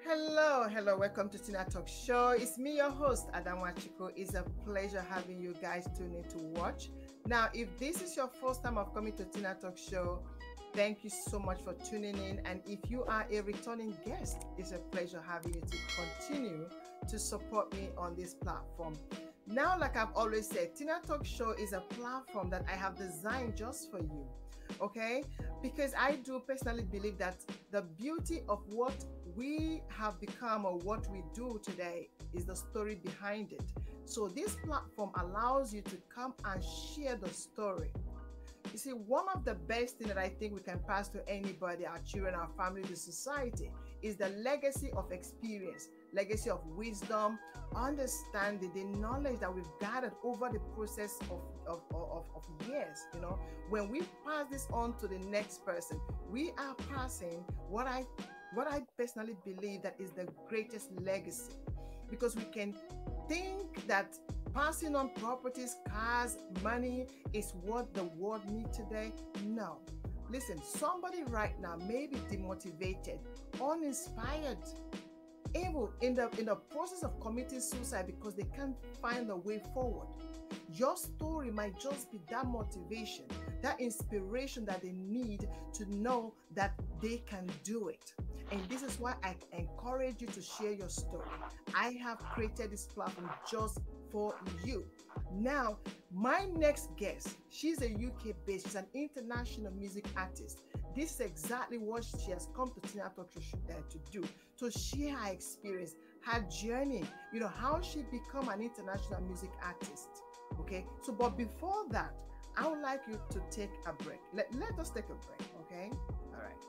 Hello, welcome to TinaTalks show. It's me, your host, Adamwa Chiko. It's a pleasure having you guys tune in to watch. Now, if this is your first time of coming to TinaTalks show, thank you so much for tuning in. And if you are a returning guest, it's a pleasure having you to continue to support me on this platform. Now, like I've always said, TinaTalks show is a platform that I have designed just for you. Okay, because I do personally believe that the beauty of what we have become or what we do today is the story behind it. So this platform allows you to come and share the story. You see, one of the best things that I think we can pass to anybody, our children, our family, the society, is the legacy of experience, legacy of wisdom, understanding, the knowledge that we've gathered over the process of years. You know, when we pass this on to the next person, we are passing what I personally believe that is the greatest legacy, because we can think that passing on properties, cars, money is what the world needs today. No. Listen, somebody right now may be demotivated, uninspired, able in the process of committing suicide because they can't find a way forward. Your story might just be that motivation, that inspiration that they need to know that they can do it. And this is why I encourage you to share your story. I have created this platform just for you. Now, my next guest, she's a UK based, she's an international music artist. This is exactly what she has come to TinaTalks to do, to share her experience, her journey, you know, how she become an international music artist. Okay, so but before that, I would like you to take a break. Let us take a break, okay? All right.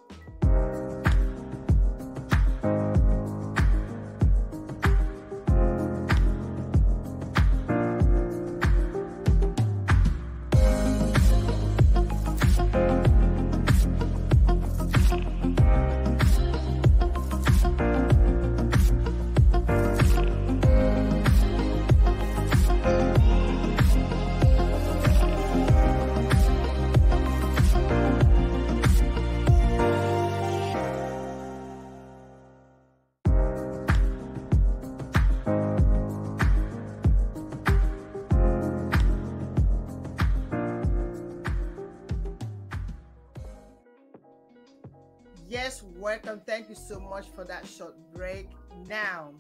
Yes, welcome. Thank you so much for that short break. Now,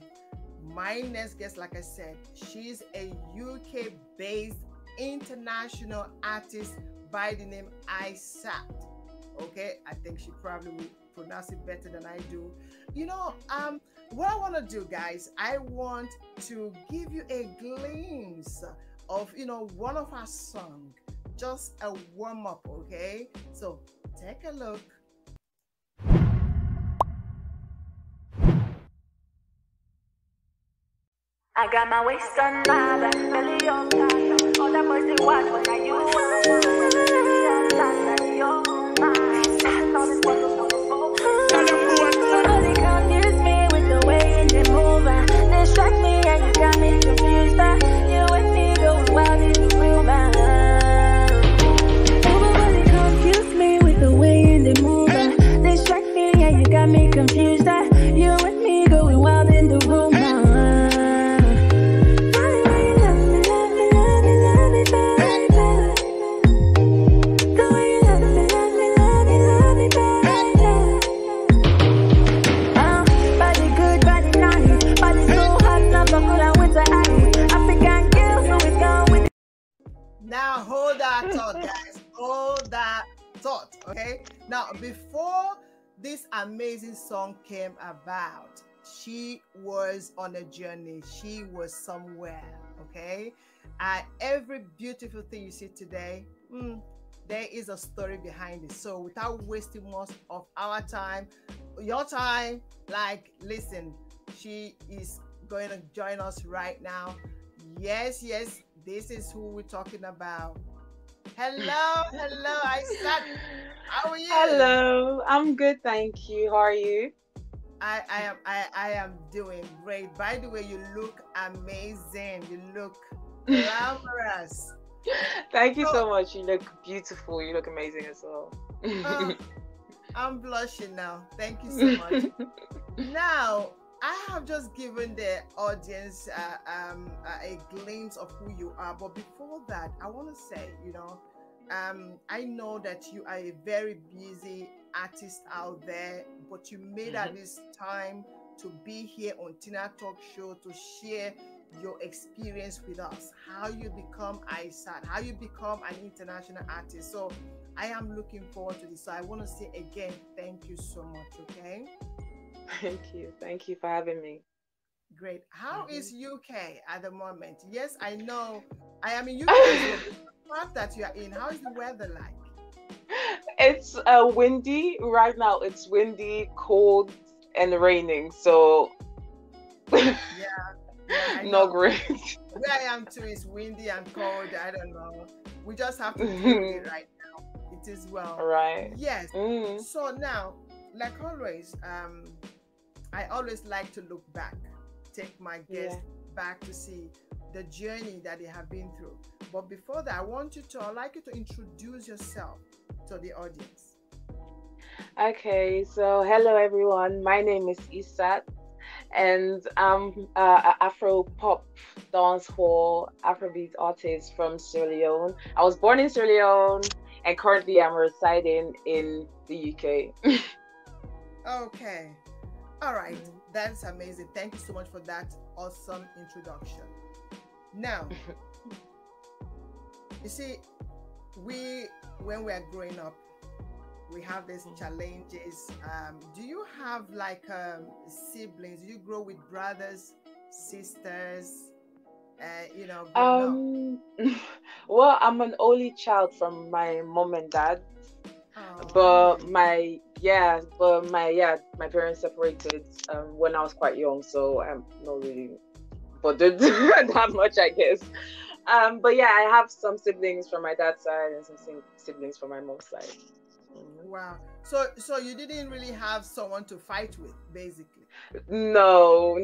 my next guest, like I said, she's a UK-based international artist by the name Isat. Okay, I think she probably will pronounce it better than I do. You know, what I want to do, guys, I want to give you a glimpse of, you know, one of her songs, just a warm-up, okay? So take a look. I got my waist on my belly on top. All that boys they watch when I use Nobody confuse me with the way they move. Distract me and you got me confused. You and me going wild in the room. Nobody confuse me with the way they move. Distract me and you got me confused. You and me going wild in the room. Now hold that thought, guys. Hold that thought, okay? Now, before this amazing song came about, she was on a journey. She was somewhere, okay? Every beautiful thing you see today, there is a story behind it. So without wasting most of our time, your time, like, listen, she is going to join us right now. Yes, this is who we're talking about. Hello, Isat. How are you? Hello, I'm good, thank you. How are you? I am doing great. By the way, you look amazing. You look glamorous. Thank you so much. You look beautiful. You look amazing as well. I'm blushing now. Thank you so much. Now, I have just given the audience a glimpse of who you are, but before that, I want to say, I know that you are a very busy artist out there, but you made at this time to be here on Tina Talk Show to share your experience with us, how you become Isat, how you become an international artist. So I am looking forward to this. So I want to say again, thank you so much. Okay. Thank you for having me. Great. How is UK at the moment? Yes, I know I am in UK as well. The part that you are in, how is the weather like? It's windy right now. It's windy, cold, and raining. So Yeah, I no know. great. Where I am too is windy and cold. I don't know. We just have to deal with it right now. It is well. Right. Yes. So now, like always, I always like to look back, take my guests back to see the journey that they have been through. But before that, I'd like you to introduce yourself to the audience. Okay, so hello everyone. My name is Isat, and I'm a Afro pop, dancehall, Afrobeat artist from Sierra Leone. I was born in Sierra Leone, and currently I'm residing in the UK. Okay. All right. That's amazing. Thank you so much for that awesome introduction. Now, you see, when we are growing up, we have these challenges. Do you have like siblings? Do you grow with brothers, sisters? Growing up? Well, I'm an only child from my mom and dad. Oh, But really? my parents separated when I was quite young, so I'm not really bothered that much, I guess. But yeah, I have some siblings from my dad's side and some siblings from my mom's side. Wow. So you didn't really have someone to fight with, basically. No,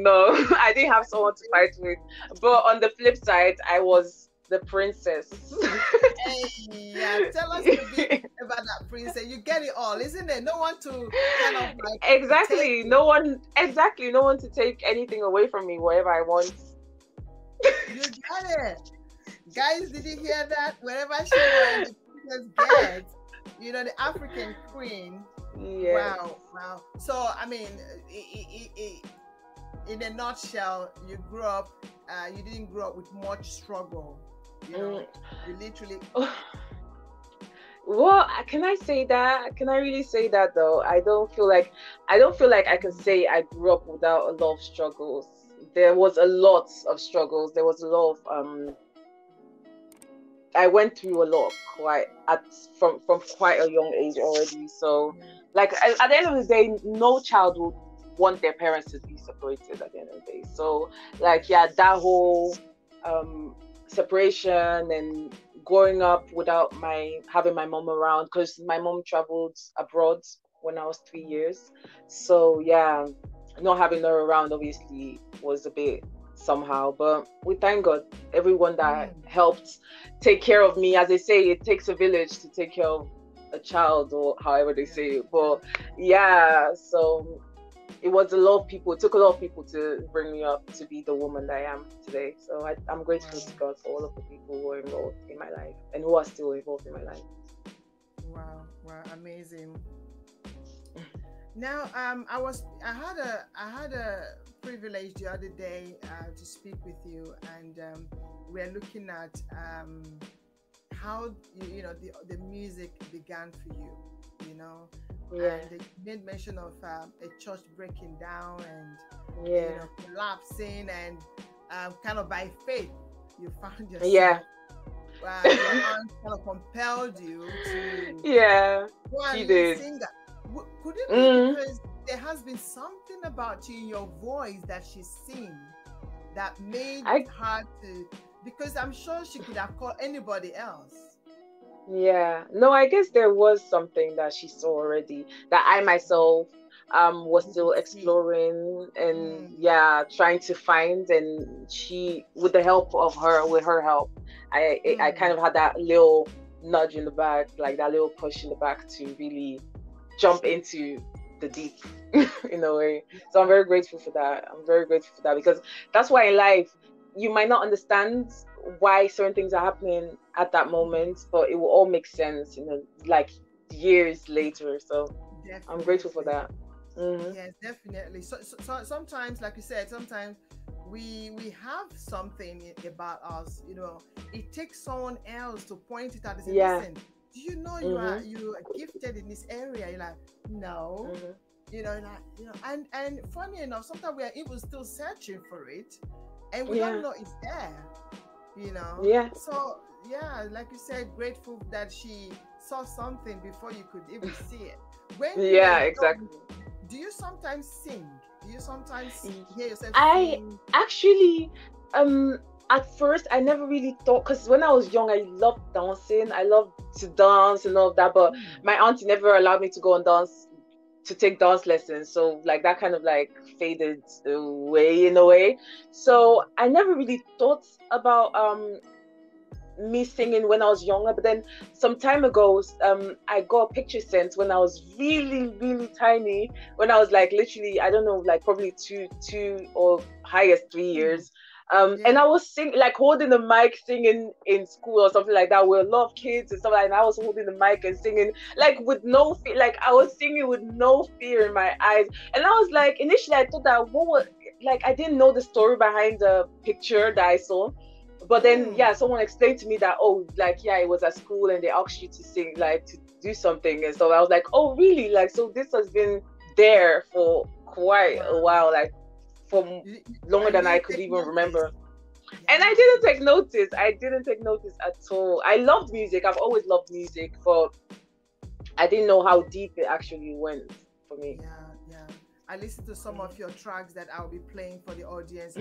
I didn't have someone to fight with. But on the flip side, I was the princess. Hey, yeah, tell us a bit about that princess. You get it all, isn't it? No one to kind of like exactly. No one to take anything away from me, whatever I want. You got it. Guys, did you hear that? Wherever she went, the princess gets, the African queen. Yes. Wow. So, I mean, in a nutshell, you grew up, you didn't grow up with much struggle. You literally. Well, can I say that? Can I really say that though? I don't feel like I can say I grew up without a lot of struggles. There was a lot of struggles. There was a lot of I went through a lot from quite a young age already. So, like at the end of the day, no child would want their parents to be separated at the end of the day. So, like that whole separation and growing up without having my mom around, because my mom traveled abroad when I was 3 years. So yeah, not having her around obviously was a bit somehow, but we thank God, everyone that helped take care of me. As they say, it takes a village to take care of a child, or however they say it. But yeah, so it was a lot of people. It took a lot of people to bring me up to be the woman that I am today. So I'm grateful to God for all of the people who were involved in my life and who are still involved in my life. Wow, amazing. Now, I had a privilege the other day to speak with you, and we're looking at how the music began for you. And they made mention of a church breaking down and collapsing, and kind of by faith you found yourself. Yeah. Your aunt kind of compelled you to go and she be a did. singer. Could it be because there has been something about you in your voice that she's seen that made her to? Because I'm sure she could have called anybody else. Yeah, no, I guess there was something that she saw already that I myself was still exploring and trying to find, and she, with the help of her, with her help, I kind of had that little nudge in the back, like that little push in the back to really jump into the deep in a way. So I'm very grateful for that. I'm very grateful for that, because that's why in life you might not understand why certain things are happening at that moment, but it will all make sense in like years later. So Definitely. I'm grateful for that. Mm-hmm. Yes, definitely. So sometimes, like you said, sometimes we have something about us, you know, it takes someone else to point it out and say, Yeah. listen, do you know you are gifted in this area? You're like, no. You know, like, you know, and funny enough, sometimes we are even still searching for it, and we don't know it's there. You know. Yeah. So yeah, like you said, grateful that she saw something before you could even see it. When you were young, Exactly. do you sometimes sing? Do you sometimes hear yourself I sing? actually, at first I never really thought, because when I was young I loved dancing. I loved to dance and all of that, but my auntie never allowed me to go and dance, to take dance lessons. So like that kind of like faded away in a way. So I never really thought about me singing when I was younger. But then some time ago, I got a picture sent when I was really, really tiny, when I was like literally, I don't know, like probably two or highest 3 years. And I was singing, like holding the mic, singing in school or something like that, with a lot of kids and stuff like that. And I was holding the mic and singing, like with no fear, like I was singing with no fear in my eyes. And I was like, initially I thought that what was, like, I didn't know the story behind the picture that I saw. But then, someone explained to me that, oh, like, it was at school and they asked you to sing, like, to do something. And so I was like, oh, really? Like, so this has been there for quite a while, like, for longer than I could even remember. And I didn't take notice. I didn't take notice at all. I loved music. I've always loved music, but I didn't know how deep it actually went for me. Yeah. I listened to some of your tracks that I'll be playing for the audience.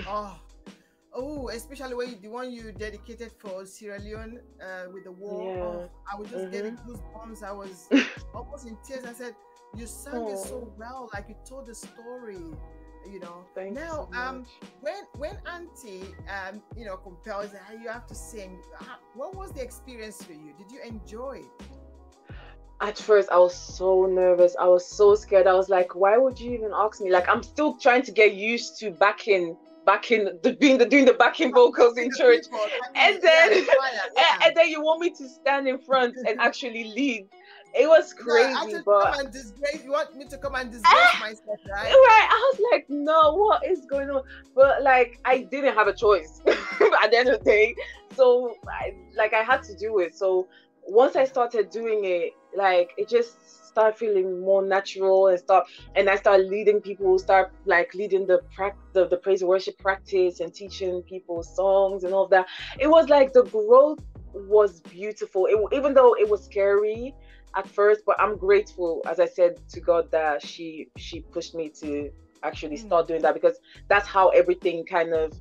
Oh, especially when the one you dedicated for Sierra Leone with the war. I was just getting goosebumps. I was almost in tears. I said, you sang it so well, like you told the story, you know. Thank you so much. When Auntie you know, compels you have to sing, what was the experience for you? Did you enjoy it? At first I was so nervous. I was so scared. I was like, why would you even ask me? Like, I'm still trying to get used to doing the backing vocals in church, and then and then you want me to stand in front and actually lead. It was crazy, but you want me to come and disgrace myself, right? Right. I was like, no, what is going on? But like, I didn't have a choice at the end of the day. So I had to do it. So once I started doing it, like, it just started feeling more natural and I started leading people, leading the praise and worship practice and teaching people songs and all of that. It was like the growth was beautiful, even though it was scary at first. But I'm grateful, as I said, to God that she pushed me to actually start doing that, because that's how everything kind of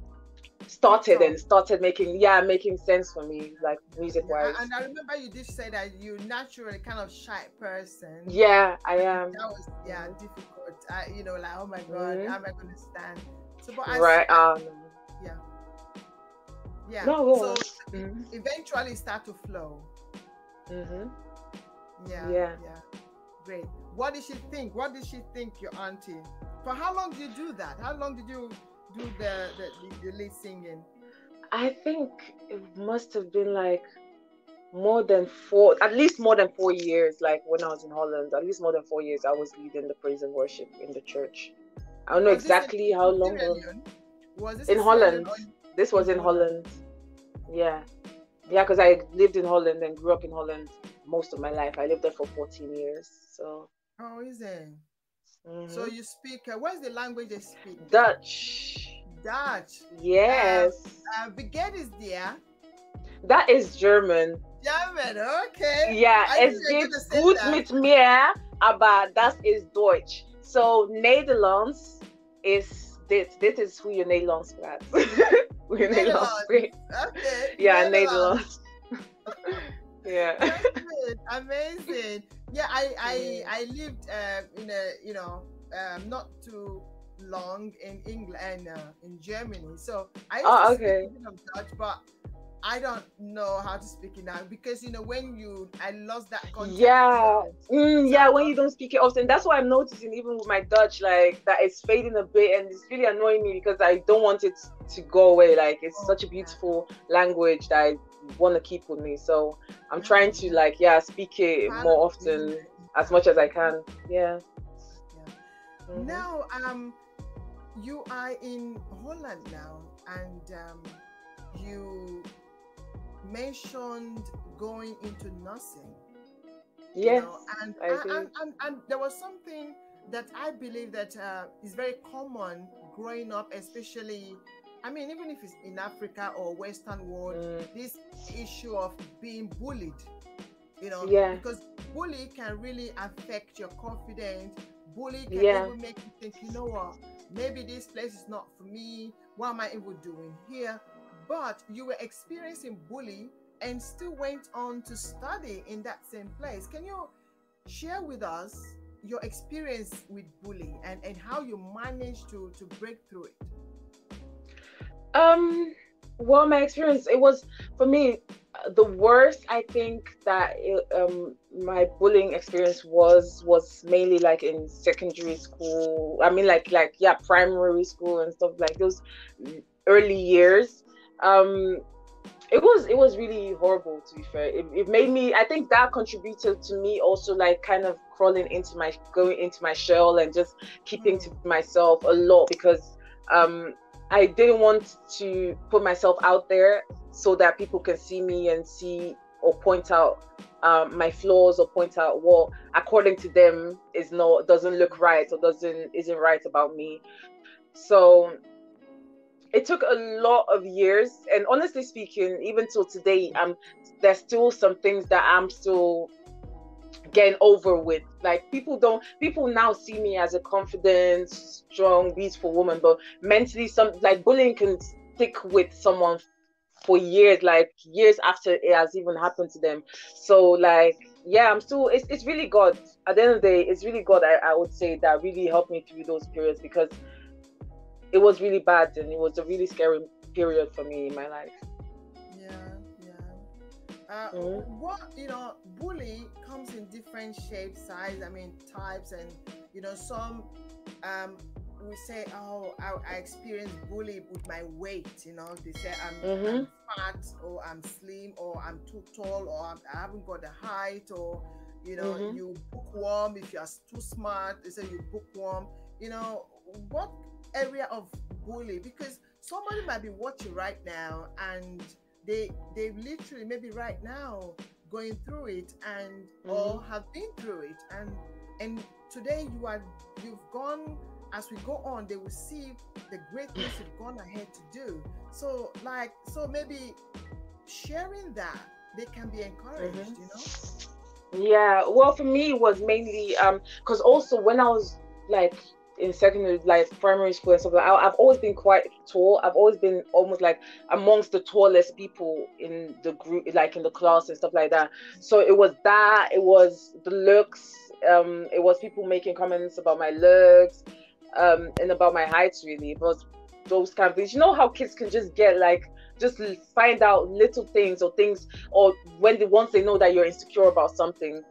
started making sense for me, like, music wise. And I remember you did say that you're naturally kind of shy person. Yeah, I am. That was difficult. You know, like, oh my God, how am I going to stand? So, but yeah. No, so eventually start to flow. Yeah. Great. What did she think? What did she think, your auntie? For how long did you do that? How long did you do the lead singing? I think it must have been like at least more than 4 years. Like, when I was in Holland, at least more than 4 years I was leading the praise and worship in the church. I don't know exactly how long. Was this in Holland? This was in Holland. Yeah, because I lived in Holland and grew up in Holland most of my life. I lived there for 14 years. So. Oh, is it? So you speak, what's the language they speak? Dutch. Yes. Baguette is there. That is German. Okay. Ja, es geht gut mit mir, aber das ist Deutsch. So Nederlands is dit is hoe je Nederlands praat. Hoe je Nederlands spreekt. Okay. Ja, Nederlands. Yeah. That's good. Amazing. Yeah, I lived in a not too long in England and in Germany. So I used to speak a bit of Dutch, but I don't know how to speak it now because when I lost that contact. Yeah, yeah, So when you don't speak it often, that's what I'm noticing even with my Dutch, like that it's fading a bit, and it's really annoying me because I don't want it to go away. Like it's such a beautiful language that I want to keep with me. So I'm trying to speak it Part more of it, isn't often it? as much as I can. Yeah. Yeah. Now, you are in Holland now, and you mentioned going into nursing. Yes, and I did. and there was something that I believe that is very common growing up, especially, I mean, even if it's in Africa or Western world, this issue of being bullied, Yeah. because bully can really affect your confidence. Bully can Yeah. even make you think, you know what, maybe this place is not for me. What am I even doing here? But you were experiencing bully and still went on to study in that same place. Can you share with us your experience with bully and how you managed to break through it? Well, my experience, it was, for me, the worst, I think, that my bullying experience was mainly like in secondary school. I mean, yeah, primary school and stuff, like those early years. It was really horrible, to be fair. It made me, I think that contributed to me also, like kind of going into my shell and just keeping to myself a lot, because I didn't want to put myself out there so that people can see me and see or point out my flaws, or point out what according to them doesn't look right, or isn't right about me. So it took a lot of years, and honestly speaking, even till today, there's still some things that I'm still getting over with. Like people now see me as a confident, strong, beautiful woman, but mentally, some like bullying can stick with someone for years, like years after it has even happened to them. So like, yeah, I'm still, it's really God. At the end of the day, it's really God, I would say, that really helped me through those periods, because it was really bad, and it was a really scary period for me in my life. What bully comes in different shapes, size, I mean types, and some we say, oh, I experienced bully with my weight. They say I'm fat, or I'm slim, or I'm too tall, or I haven't got the height, or you bookworm. If you are too smart, they say you bookworm. What area of bully? Because somebody might be watching right now, and they literally maybe right now going through it, and or have been through it, and today you've gone. As we go on, they will see the great things you've gone ahead to do. So maybe sharing that, they can be encouraged. Yeah, well, for me, it was mainly because also when I was like in secondary, like primary school and stuff, like I've always been quite tall. I've always been almost like amongst the tallest people in the group, like in the class and stuff like that. So it was the looks, it was people making comments about my looks, and about my height, really. It was those kind of things. You know how kids can just get like, just find out little things, or once they know that you're insecure about something,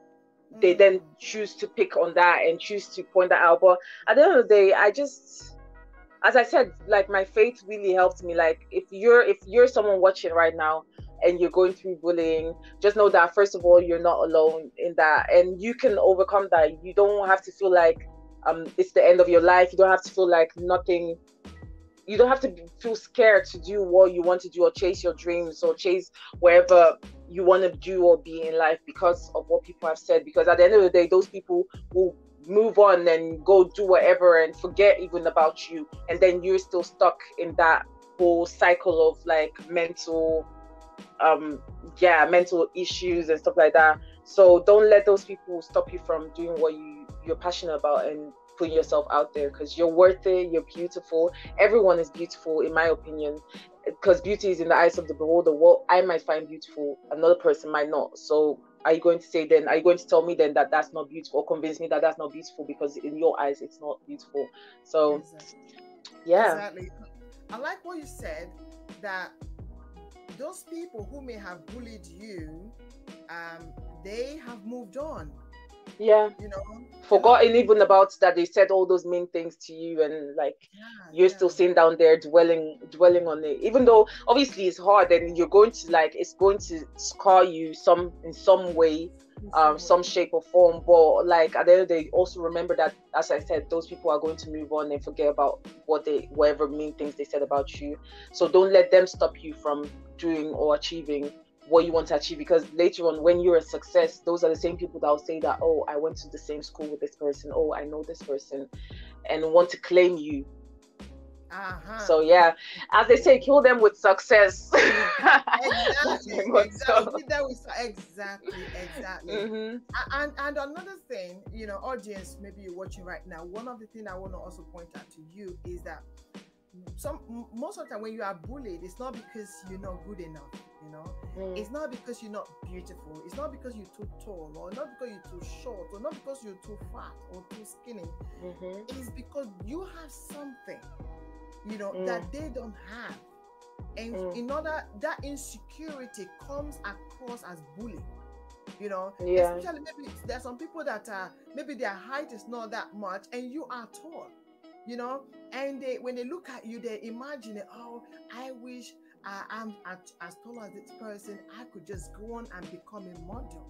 they then choose to pick on that and choose to point that out. But at the end of the day, as I said, like my faith really helped me. Like if you're someone watching right now and you're going through bullying, just know that first of all, you're not alone in that, and you can overcome that. You don't have to feel like it's the end of your life. You don't have to feel like nothing. You don't have to feel scared to do what you want to do, or chase your dreams, or chase wherever you want to do or be in life, because of what people have said. Because at the end of the day, those people will move on and go do whatever and forget even about you, and then you're still stuck in that whole cycle of like mental issues and stuff like that. So don't let those people stop you from doing what you're passionate about and putting yourself out there, because you're worth it. You're beautiful. Everyone is beautiful, in my opinion, because beauty is in the eyes of the beholder. What I might find beautiful, another person might not. So are you going to tell me then that that's not beautiful, or convince me that that's not beautiful because in your eyes it's not beautiful? So Exactly. yeah. Exactly. I like what you said, that those people who may have bullied you, they have moved on. Yeah. You know, Forgotten even about that they said all those mean things to you, and like you're still sitting down there dwelling on it, even though obviously it's hard and you're going to like, it's going to scar you in some way, some shape or form. But like at the end of the day, also remember that, as I said, those people are going to move on and forget about whatever mean things they said about you. So don't let them stop you from doing or achieving what you want to achieve, because later on when you're a success, those are the same people that will say that, oh, I went to the same school with this person, oh, I know this person, and want to claim you. So yeah, as they say, kill them with success. Exactly. Mm-hmm. And another thing, you know, audience, maybe you're watching right now, one of the things I want to also point out to you is that most of the time when you are bullied, it's not because you're not good enough, you know. It's not because you're not beautiful, it's not because you're too tall, or not because you're too short, or not because you're too fat or too skinny. It's because you have something, you know, that they don't have, and in order, that insecurity comes across as bullying, you know. Especially maybe there's some people that maybe their height is not that much and you are tall, you know, and when they look at you, they imagine, oh, I wish I'm as tall as this person, I could just go on and become a model,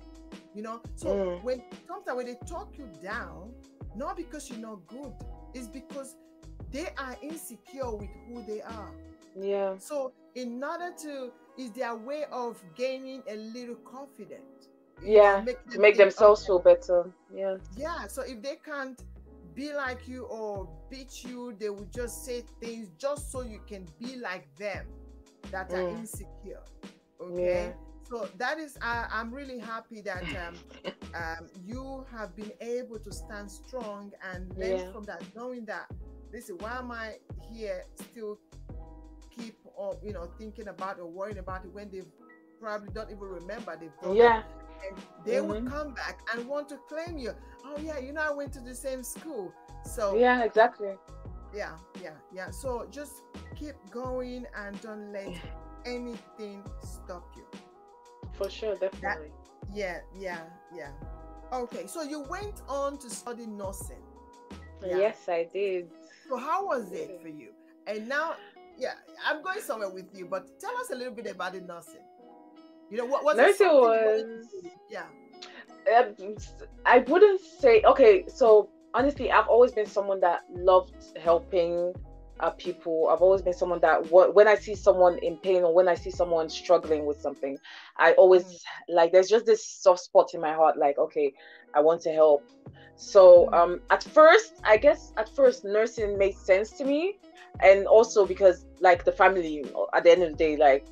you know. So sometimes when they talk you down, not because you're not good, it's because they are insecure with who they are. So in order to, is their way of gaining a little confidence, to make themselves feel better. So if they can't be like you or beat you, they will just say things just so you can be like them, that are insecure. So that is, I'm really happy that you have been able to stand strong and learn from that, knowing that, listen, why am I here still keep on, you know, thinking about or worrying about it, when they probably don't even remember they've done it. And they would come back and want to claim you. Oh yeah, you know, I went to the same school. So exactly. So just keep going and don't let anything stop you. For sure, definitely. Okay, so you went on to study nursing. Yes, I did. So how was it for you? And now, I'm going somewhere with you, but tell us a little bit about the nursing. You know, what was nursing it? Was I wouldn't say, okay, so honestly, I've always been someone that loved helping people. I've always been someone that when I see someone in pain or when I see someone struggling with something, I always like, there's just this soft spot in my heart, like, okay, I want to help. So at first nursing made sense to me, and also because like the family, at the end of the day, like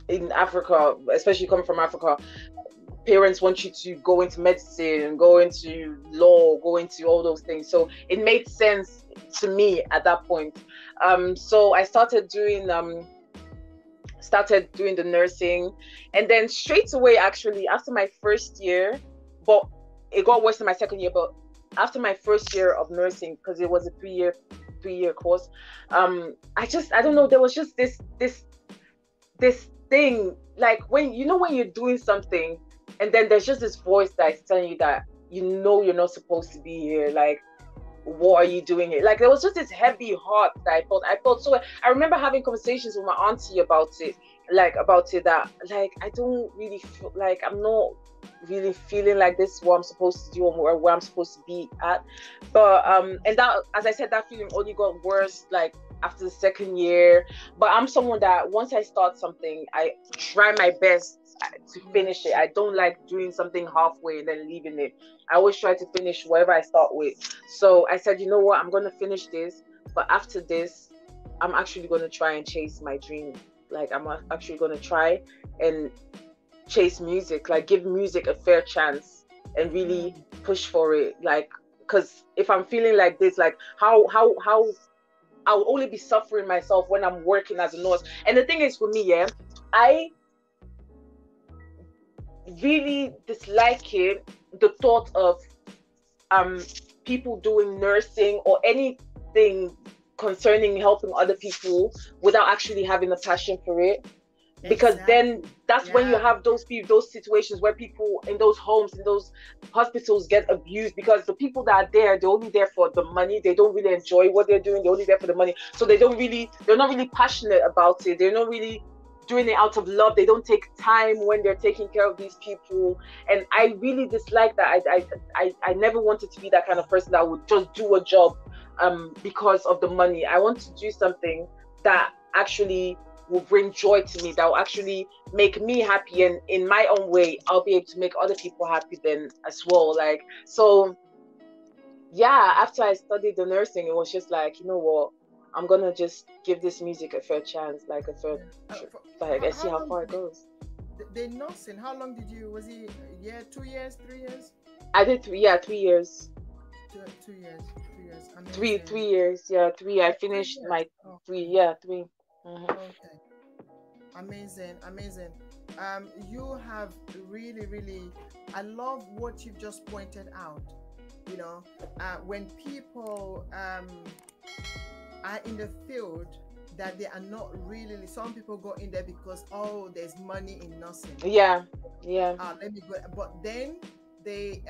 in Africa, especially coming from Africa, parents want you to go into medicine, go into law, go into all those things. So it made sense to me at that point. So I started doing the nursing, and then straight away, actually, after my first year, but it got worse in my second year, but after my first year of nursing, because it was a three-year course, I don't know, there was just this thing, like when you're doing something and then there's just this voice that's telling you that you're not supposed to be here, like, what are you doing here? Like, there was just this heavy heart that I felt. So I remember having conversations with my auntie about it, that like, I don't really feel like, I'm not really feeling like this is what I'm supposed to do or where I'm supposed to be at. But and that, as I said, that feeling only got worse like after the second year. But I'm someone that once I start something, I try my best to finish it. I don't like doing something halfway and then leaving it. I always try to finish whatever I start with. So I said, you know what, I'm going to finish this, but after this, I'm actually going to try and chase my dream. Like, I'm actually going to try and chase music, like give music a fair chance and really push for it. Like, because if I'm feeling like this, like how I'll only be suffering myself when I'm working as a nurse. And the thing is, for me, I really disliking the thought of people doing nursing or anything concerning helping other people without actually having a passion for it. because then Exactly. that's when you Yeah. have those people, those situations where people in those homes, in those hospitals get abused, because the people that are there, they're only there for the money. They don't really enjoy what they're doing. They're only there for the money, so they're not really passionate about it. They're not really doing it out of love. They don't take time when they're taking care of these people. And I really dislike that. I never wanted to be that kind of person that would just do a job because of the money. I want to do something that actually will bring joy to me, that will actually make me happy, and in my own way I'll be able to make other people happy then as well. Like, so yeah, after I studied the nursing, it was just like, you know what, I'm gonna just give this music a fair chance, like a fair like, I see How how long far it did goes. the nursing? How long did you? Was it a year, 2 years, 3 years? I did 3 years. 2 years, 3 years. three Amazing. three years, yeah, three. I Oh, three finished years. my three, Okay. yeah, 3. Okay. Amazing, amazing. You have really, really. I love what you've just pointed out. You know, when people are in the field that they are not really. Some people go in there because, oh, there's money in nursing. Yeah, yeah, Let me go. But then they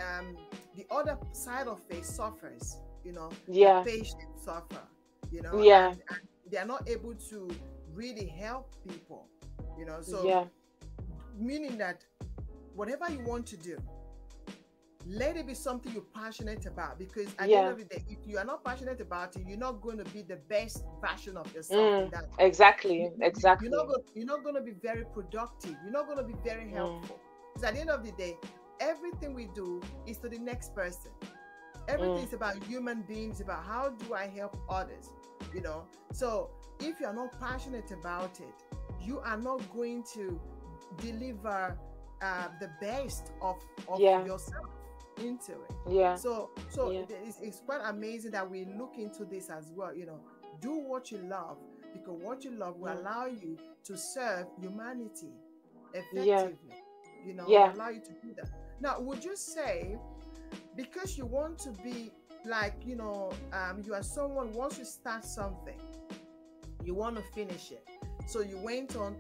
the other side of it suffers. You know, the yeah, patients suffer. You know, yeah, and they are not able to really help people. You know, so yeah, meaning that whatever you want to do, let it be something you're passionate about, because at the end yeah. of the day, if you are not passionate about it, you're not going to be the best version of yourself in that. Exactly, exactly. You're not going to be very productive. You're not going to be very helpful. Because at the end of the day, everything we do is to the next person. Everything is about human beings, about how do I help others, you know. So if you're not passionate about it, you are not going to deliver the best of yourself into it. Yeah, So yeah, it's quite amazing that we look into this as well. You know, do what you love, because what you love will allow you to serve humanity yeah, effectively. You know, will yeah. allow you to do that. Now, would you say, because you want to be like, you know, you are someone, once you start something, you want to finish it, so you went on,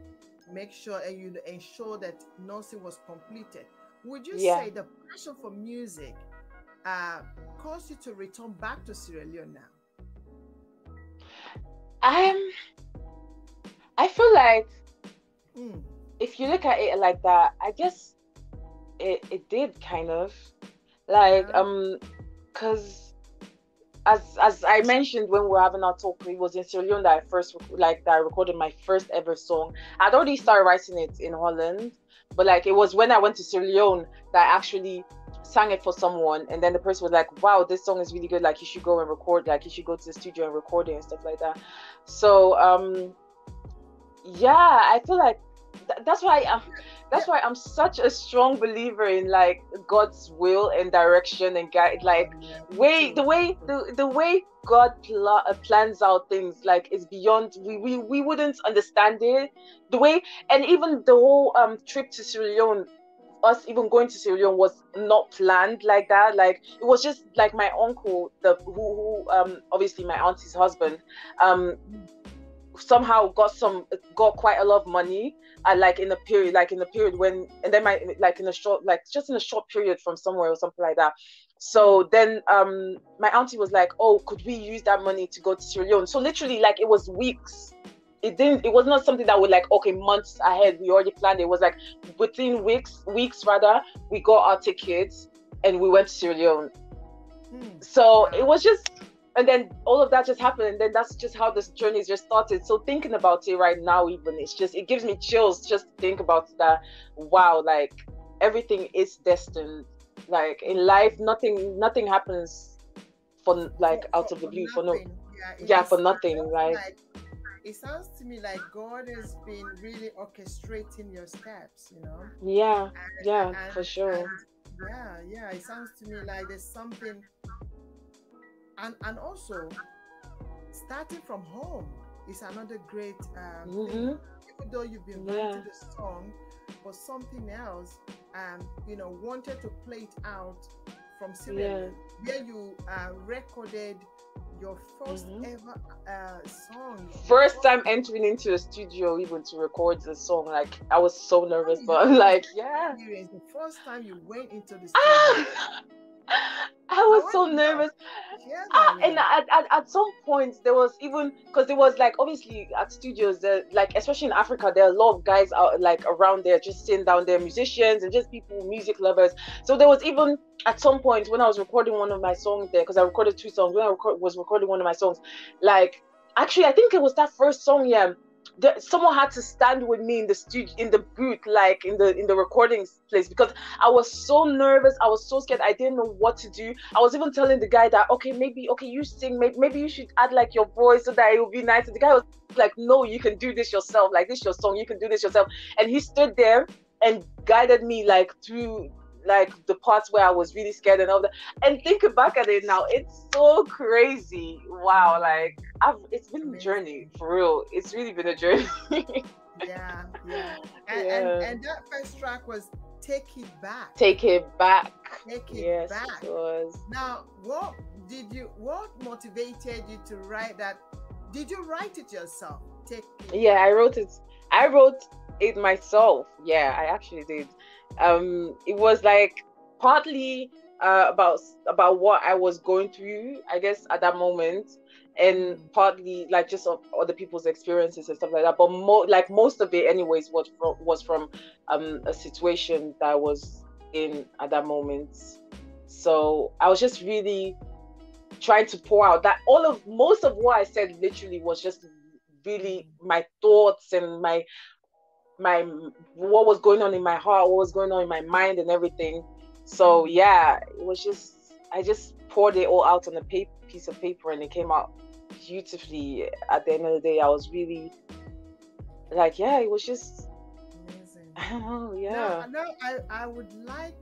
make sure and you ensure that nursing was completed. Would you Yeah. say the passion for music caused you to return back to Sierra Leone now? I feel like Mm. if you look at it like that, I guess it did kind of like Yeah. because as I mentioned when we were having our talk, it was in Sierra Leone that I first that I recorded my first ever song. I'd already started writing it in Holland, but like it was when I went to Sierra Leone that I actually sang it for someone, and then the person was like, wow, this song is really good, like you should go and record, like you should go to the studio and record it and stuff like that. So yeah, I feel like that's why I'm such a strong believer in like God's will and direction and guide, like Yeah, the way God plans out things, like it's beyond, we wouldn't understand it, the way. And even the whole trip to Sierra Leone, us even going to Sierra Leone was not planned like that. Like it was just like my uncle, who obviously my auntie's husband, somehow got quite a lot of money, like in the period when, and then like in a short, like just in a short period from somewhere or something like that. So then my auntie was like, oh, could we use that money to go to Sierra Leone? So literally, like, it was weeks. It was not something that would like, okay, months ahead we already planned. It was like within weeks rather, we got our tickets and we went to Sierra Leone. So it was just, and then all of that just happened, and then that's just how this journey just started. So thinking about it right now, even, it gives me chills just to think about that. Wow, like everything is destined. Like in life, nothing happens for like out of the blue, for no, nothing. yeah, for nothing. Like It sounds to me like God has been really orchestrating your steps, you know. yeah, yeah, And for sure. yeah, it sounds to me like there's something. And also, starting from home is another great thing. Even though you've been writing the song, but something else, you know, wanted to play it out from Sierra Leone, where you recorded your first Mm-hmm. ever song. First time entering into a studio even to record the song, like I was so nervous, but How was like, that yeah. experience? The first time you went into the studio. Ah, I I was want so to know. nervous. Share that with And us. at some point there was even, because there was like obviously at studios there, like especially in Africa, there are a lot of guys out like around there just sitting down there, musicians and just people, music lovers. So there was even at some point when I was recording one of my songs there, because I recorded 2 songs, when I was recording one of my songs, like actually I think it was that first song, yeah, someone had to stand with me in the studio, in the booth, like in the recording place, because I was so nervous, I was so scared, I didn't know what to do. I was even telling the guy that okay, you sing, maybe you should add like your voice so that it will be nice. And the guy was like, no, you can do this yourself, like this is your song, you can do this yourself. And he stood there and guided me like through like the parts where I was really scared and all that. And thinking back at it now, it's so crazy. Wow, like it's been a journey Amazing. for real. It's really been a journey. Yeah, yeah. Yeah. And that first track was Take It Back. Take it back. Take It Yes, Back. it was. Now, what motivated you to write that? Did you write it yourself? Take It Yeah, Back. I wrote it. I wrote it myself. Yeah, I actually did. It was like partly about what I was going through, I guess, at that moment, and partly like just of other people's experiences and stuff like that. But most of it, anyways, was from a situation that I was in at that moment. So I was just really trying to pour out that most of what I said literally was just really my thoughts and my what was going on in my heart, what was going on in my mind and everything. So yeah, it was just, I just poured it all out on a piece of paper and it came out beautifully. At the end of the day, I was really like, yeah, it was just Amazing. I don't know, yeah. Now I would like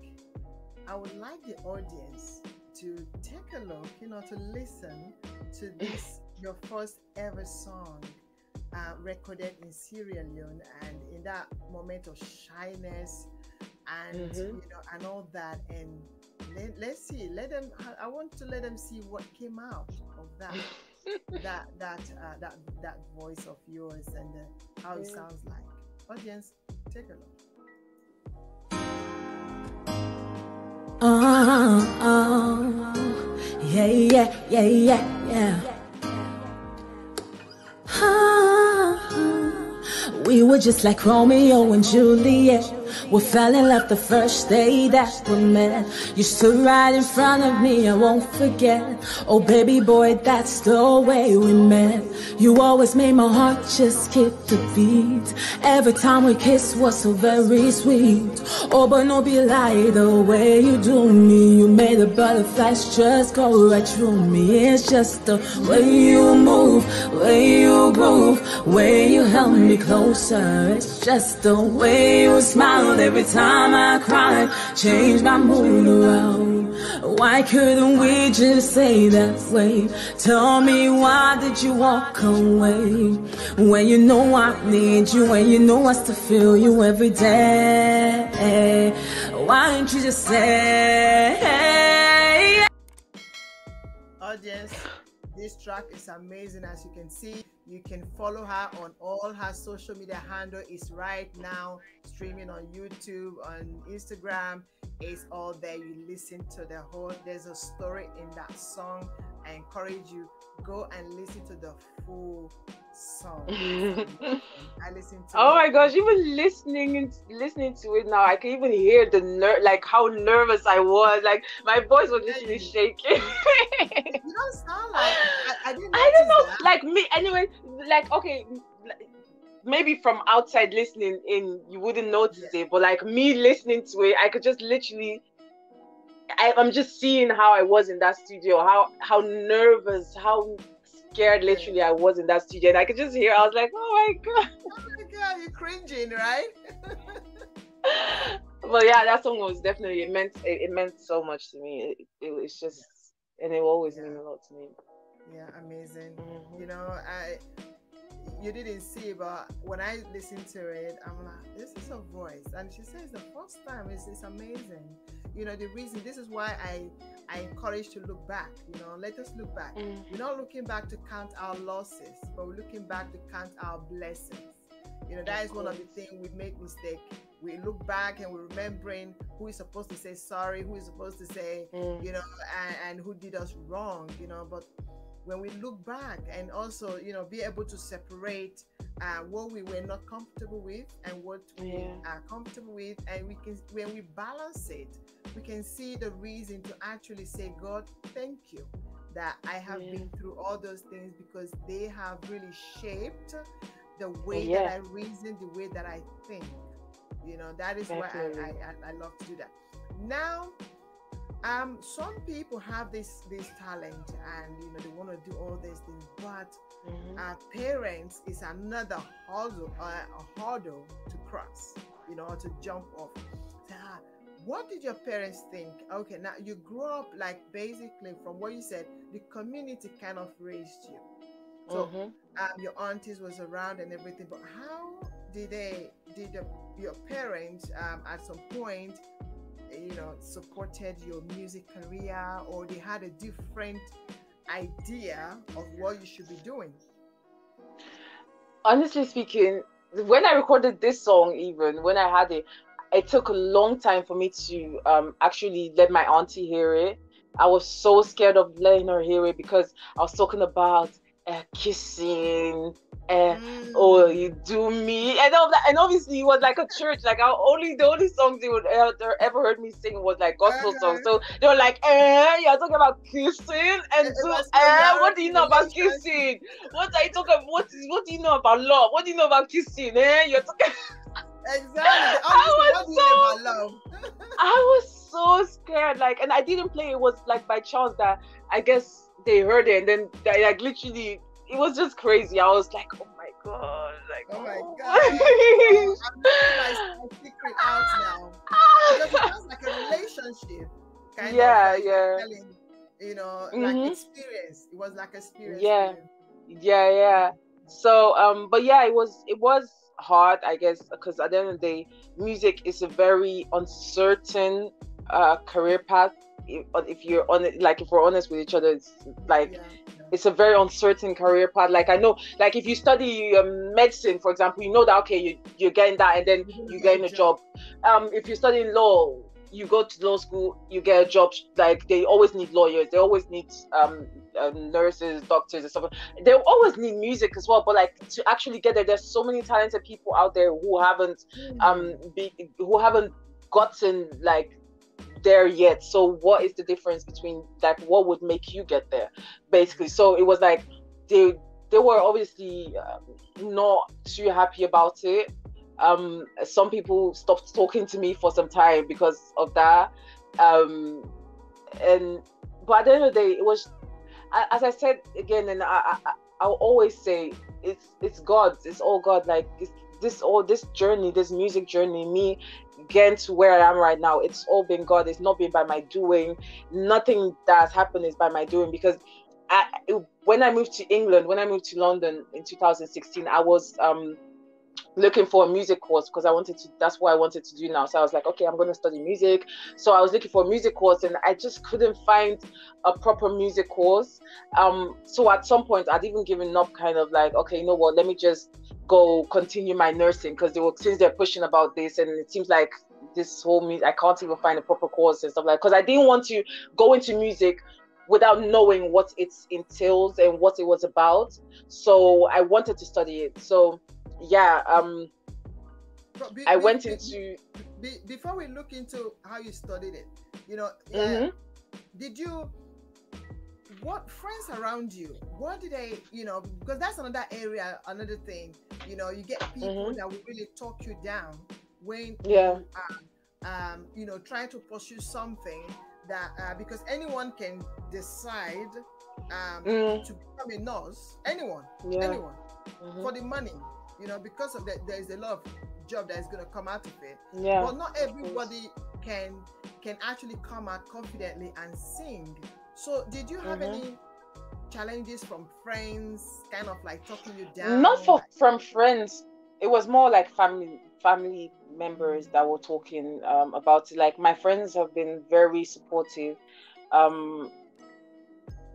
the audience to take a look, to listen to this your first ever song recorded in Sierra Leone, and in that moment of shyness and and all that. And let's see, I want to let them see what came out of that that voice of yours and how it sounds like. Audience, take a look. Yeah, yeah, yeah, yeah, yeah. We were just like Romeo and Juliet. We fell in love the first day that we met. You stood right in front of me, I won't forget. Oh baby boy, that's the way we met. You always made my heart just skip the beat. Every time we kissed was so very sweet. Oh but no be lie, the way you do me, you made the butterflies just go right through me. It's just the way you move, way you groove, way you held me closer. It's just the way you smiled every time I cried, changed my mood around. Why couldn't we just say that way? Tell me, why did you walk away? When you know I need you, when you know I still feel you every day. Why didn't you just say? Audience, this track is amazing. As you can see, you can follow her on all her social media handle. Is right now streaming on YouTube, on Instagram. It's all there. You listen to the whole, there's a story in that song. I encourage you, go and listen to the full song. I listened to Oh my gosh, even listening to it now, I can even hear the like how nervous I was. Like my voice was literally shaking. You don't sound like I didn't I don't know, that. like me anyway. Like okay, maybe from outside listening in, you wouldn't notice it, but like me listening to it, I could just literally. I'm just seeing how I was in that studio, how nervous, how scared literally I was in that studio, and I could just hear. I was like, oh my god. Oh my god, you're cringing, right? But yeah, that song was definitely, it meant so much to me. It's just, and it will always mean a lot to me. Yeah, amazing. You didn't see, but when I listened to it, I'm like, this is her voice. And she says the first time it's amazing. you know, the reason, this is why I encourage to look back. You know, let us look back. We're not looking back to count our losses, but we're looking back to count our blessings. You know, that is one of the things we make mistake. We look back and we're remembering who is supposed to say sorry, who is supposed to say, you know, and who did us wrong, you know. But when we look back and also, you know, be able to separate what we were not comfortable with and what we are comfortable with, and we can, when we balance it, we can see the reason to actually say, God, thank you that I have been through all those things, because they have really shaped the way that I reason, the way that I think. You know, that is why I love to do that. Now, some people have this talent, and you know, they want to do all these things, but parents is another hurdle to cross, you know, to jump off. What did your parents think? Okay, now you grew up, like, basically from what you said, the community kind of raised you. So your aunties was around and everything, but how did your parents at some point, you know, supported your music career, or they had a different idea of what you should be doing? Honestly speaking, when I recorded this song, even when I had it took a long time for me to actually let my auntie hear it. I was so scared of letting her hear it, because I was talking about kissing, oh, you do me, and all that. And obviously it was like a church, like the only songs they would ever heard me sing was like gospel songs. So they were like, you're talking about kissing, and what do you know about kissing? What are you talking about? What do you know about love? What do you know about kissing? You're talking exactly. I was so scared, like, and I didn't play. It was like by chance that I guess they heard it, and then they, like, literally, it was just crazy. I was like, oh my god, like, oh my god, oh, I'm making my secret out now, because it was like a relationship kind of, like, telling, you know, like experience. It was like experience. Yeah. So but yeah, it was hard, I guess, because at the end of the day, music is a very uncertain career path. If you're on it, like, if we're honest with each other, it's like it's a very uncertain career path. Like, I know, like, if you study medicine, for example, you know that, okay, you're getting that, and then you're getting a job. If you're studying law, you go to law school, you get a job. Like, they always need lawyers, they always need nurses, doctors, and stuff. They always need music as well. But like, to actually get there, there's so many talented people out there who haven't gotten, like, there yet. So what is the difference between, like, what would make you get there, basically? So it was like they were obviously not too happy about it. Some people stopped talking to me for some time because of that. But at the end of the day, it was, as I said again, and I'll always say, it's God. It's all God. Like, this journey, this music journey, me getting to where I am right now, it's all been God. It's not been by my doing. Nothing that has happened is by my doing, because when I moved to England, when I moved to London in 2016, I was looking for a music course, because that's what I wanted to do now. So I was like, okay, I'm going to study music. So I was looking for a music course, and I just couldn't find a proper music course. So at some point, I'd even given up, kind of like, okay, you know what, let me just go continue my nursing, because since they're pushing about this, and it seems like this whole music, I can't even find a proper course and stuff, like, because I didn't want to go into music without knowing what it entails and what it was about. So I wanted to study it. So yeah, I went into. Before we look into how you studied it, you know, did you? What friends around you? What did they? You know, because that's another area, another thing. You know, you get people that will really talk you down when you you know, trying to pursue something that because anyone can decide to become a nurse. Anyone for the money. You know, because of that, there is a lot of job that is going to come out of it. But not everybody can actually come out confidently and sing. So did you have any challenges from friends, kind of like talking you down? Not from friends. it was more like family members that were talking about it. Like my friends have been very supportive. Um,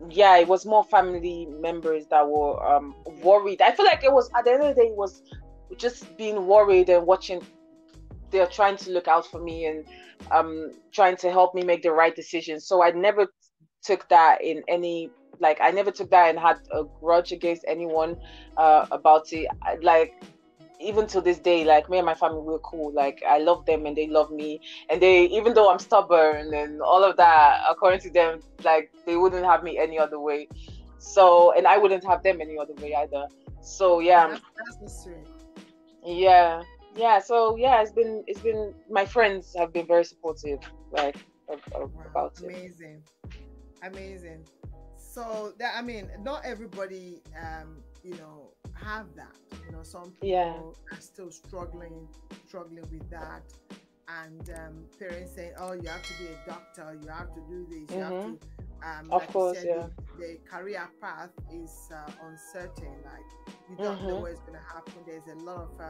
yeah, it was more family members that were worried. I feel like it was, at the end of the day, it was just being worried and watching. They're trying to look out for me and trying to help me make the right decisions. So I never took that in any, like, I never took that and had a grudge against anyone about it. Like, even to this day, like, me and my family, we're cool. Like, I love them and they love me, and they, even though I'm stubborn and all of that, according to them, like, they wouldn't have me any other way. So, and I wouldn't have them any other way either. So yeah, That's the sweet. yeah, yeah. So yeah, it's been my friends have been very supportive, like, Wow, about it. amazing, amazing. So that, I mean, not everybody, you know, have that. You know, some Yeah. people are still struggling with that, and parents saying, "Oh, you have to be a doctor, you have to do this, you have to." Of Like you course, said, yeah. the career path is uncertain. Like you don't know what's going to happen. There's a lot of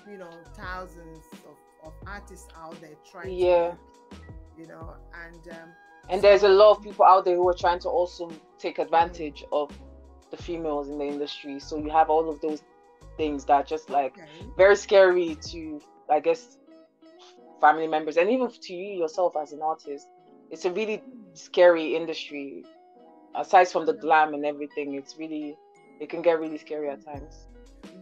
you know, thousands of artists out there trying to Yeah. make, you know, And there's a so lot of people out there who are trying to also take advantage of the females in the industry. So you have all of those things that just, like, okay, very scary to, I guess, family members, and even to you yourself as an artist. It's a really scary industry. Aside from the yeah. glam and everything, it can get really scary at times.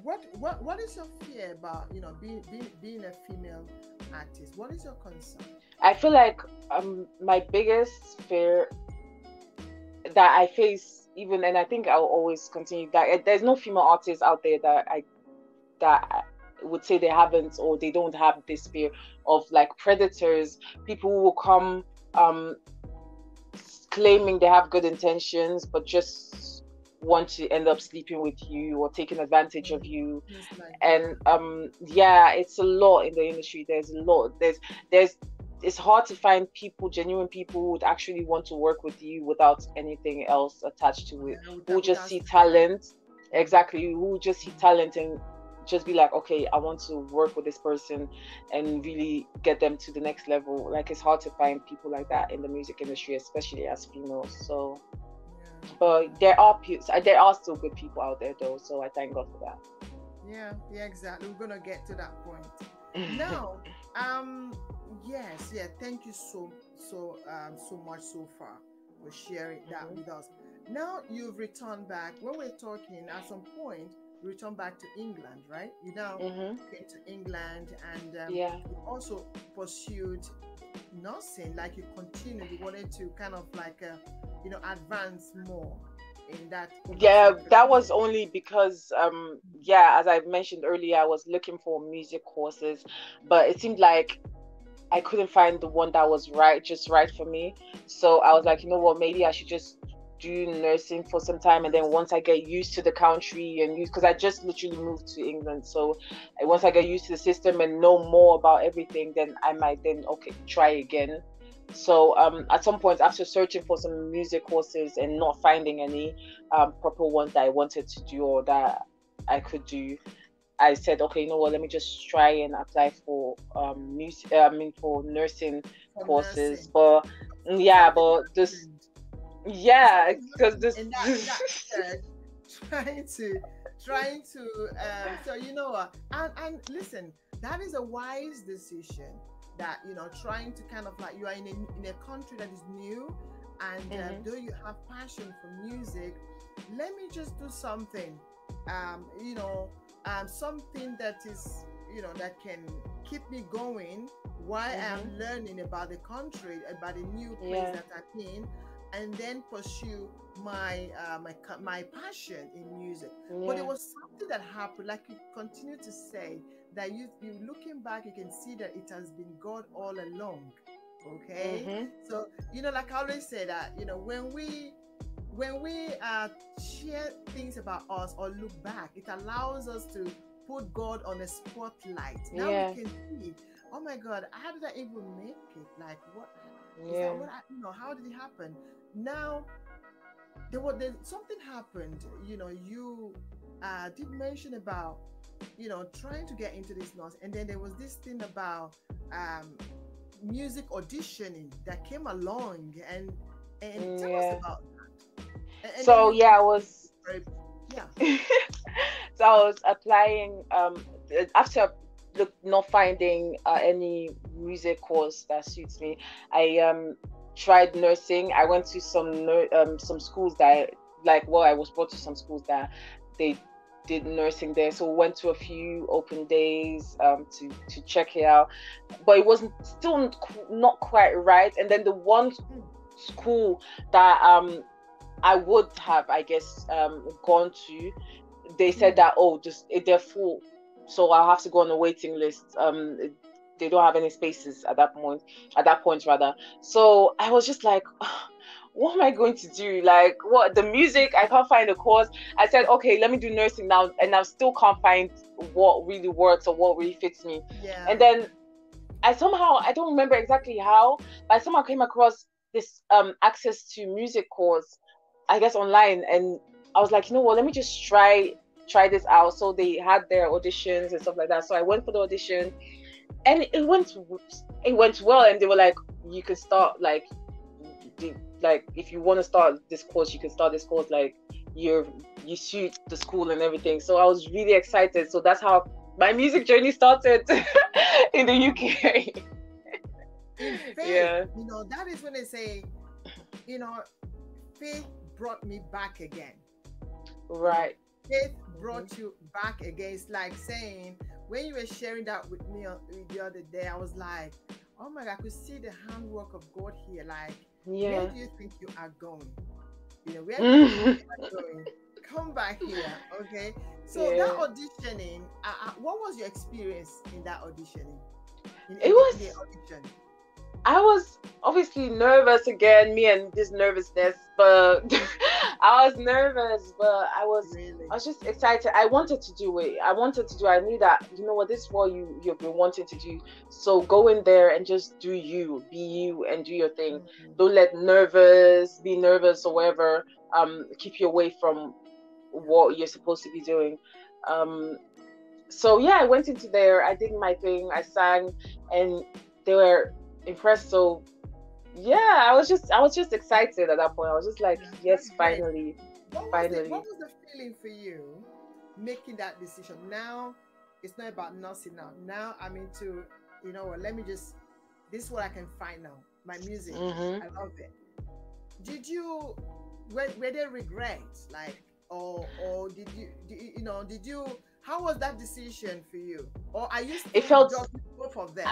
What is your fear about, you know, being a female artist? What is your concern? I feel like my biggest fear that I face, even, and I think I'll always continue, that there's no female artists out there that I would say they haven't, or they don't have this fear of, like, predators, people who will come um claiming they have good intentions but just want to end up sleeping with you or taking advantage of you. Things like And that. yeah, it's a lot in the industry. There's a lot. There's It's hard to find people, genuine people, who would actually want to work with you without anything else attached to it, Yeah, who just without see strings. talent. Exactly, who just see talent and just be like, okay, I want to work with this person and really get them to the next level. Like, it's hard to find people like that in the music industry, especially as females. So, but there are still good people out there though, so I thank God for that. Yeah, exactly. We're gonna get to that point. Now, yes, yeah, thank you so much so far for sharing that with us. Now you've returned back. When we're talking, at some point, you returned back to England, right? You now came to England, and Yeah. you also pursued nursing. Like, you continued, you wanted to kind of like you know, advance more in that Yeah, nursing that career. was only because yeah, as I mentioned earlier, I was looking for music courses, but it seemed like I couldn't find the one that was just right for me. So I was like, you know what, maybe I should just do nursing for some time, and then Nursing. once I get used to the country and because I just literally moved to England, so once I Yeah. get used to the system and know more about everything, then I might then, okay, try again. So at some point, after searching for some music courses and not finding any proper ones that I wanted to do or that I could do, I said, okay, you know what? Let me just try and apply for music. I mean, for nursing For courses. nursing. But yeah, Something but this, happened. yeah, Something because happened this, in that search, trying to so you know what, and listen, that is a wise decision, that, you know, trying to kind of like, you are in a country that is new, and though you have passion for music, let me just do something, you know, something that is, you know, that can keep me going while I'm learning about the country, about the new place yeah, that I'm in, and then pursue my passion in music. But there yeah, was something that happened, like you continue to say, that you looking back, you can see that it has been God all along. Okay, so, you know, like I always say, that, you know, when we share things about us or look back, it allows us to put God on a spotlight. Now we yeah, can see, oh my God, how did I even make it? Like, what is that? yeah, What you know? How did it happen? Now, something happened. You did mention about trying to get into this nurse, and then there was this thing about music auditioning that came along, and tell us Yeah. about that. And then So yeah, I was yeah. so I was applying after not finding any music course that suits me. I tried nursing. I went to some schools that I was brought to some schools that they did nursing there, so we went to a few open days to check it out, but it wasn't still not quite right. And then the one school that I would have, I guess, gone to, they said that, oh, just they're full, so I'll have to go on a waiting list. They don't have any spaces at that point rather. So I was just like, what am I going to do? Like, what, the music, I can't find a course. I said, okay, let me do nursing now, and I still can't find what really works or what really fits me. Yeah. And then I don't remember exactly how, but I somehow came across this access to music course, I guess online, and I was like, you know what, let me just try this out. So they had their auditions and stuff like that. So I went for the audition, and it went well. And they were like, you can start if you want to start this course, you can start this course. Like, you suit the school and everything. So I was really excited. So that's how my music journey started in the UK. In faith, Yeah. that is when they say, faith brought me back again. Right. Faith brought you back again. It's like saying, when you were sharing that with me the other day, I was like, oh my God, I could see the handwork of God here. Like, Yeah. where do you think you are going? Where do you think you are going? Come back here, okay? So that auditioning, what was your experience in that auditioning? It was the audition. I was obviously nervous again, me and this nervousness, but I was nervous, but I was just excited. I wanted to do it. I knew that, you know what, this is what you've been wanting to do. So go in there and just be you, and do your thing. Mm-hmm. Don't let be nervous or whatever, keep you away from what you're supposed to be doing. So yeah, I went into there, I did my thing, I sang, and they were impressed. So yeah, I was just excited at that point. I was just like, yes, finally. What was the feeling for you making that decision? Now it's not about nursing. Now I'm into, this is what I can find now, my music. Mm-hmm. I love it. Did you were there regrets, like, or did you how was that decision for you? Or are you still just both of them?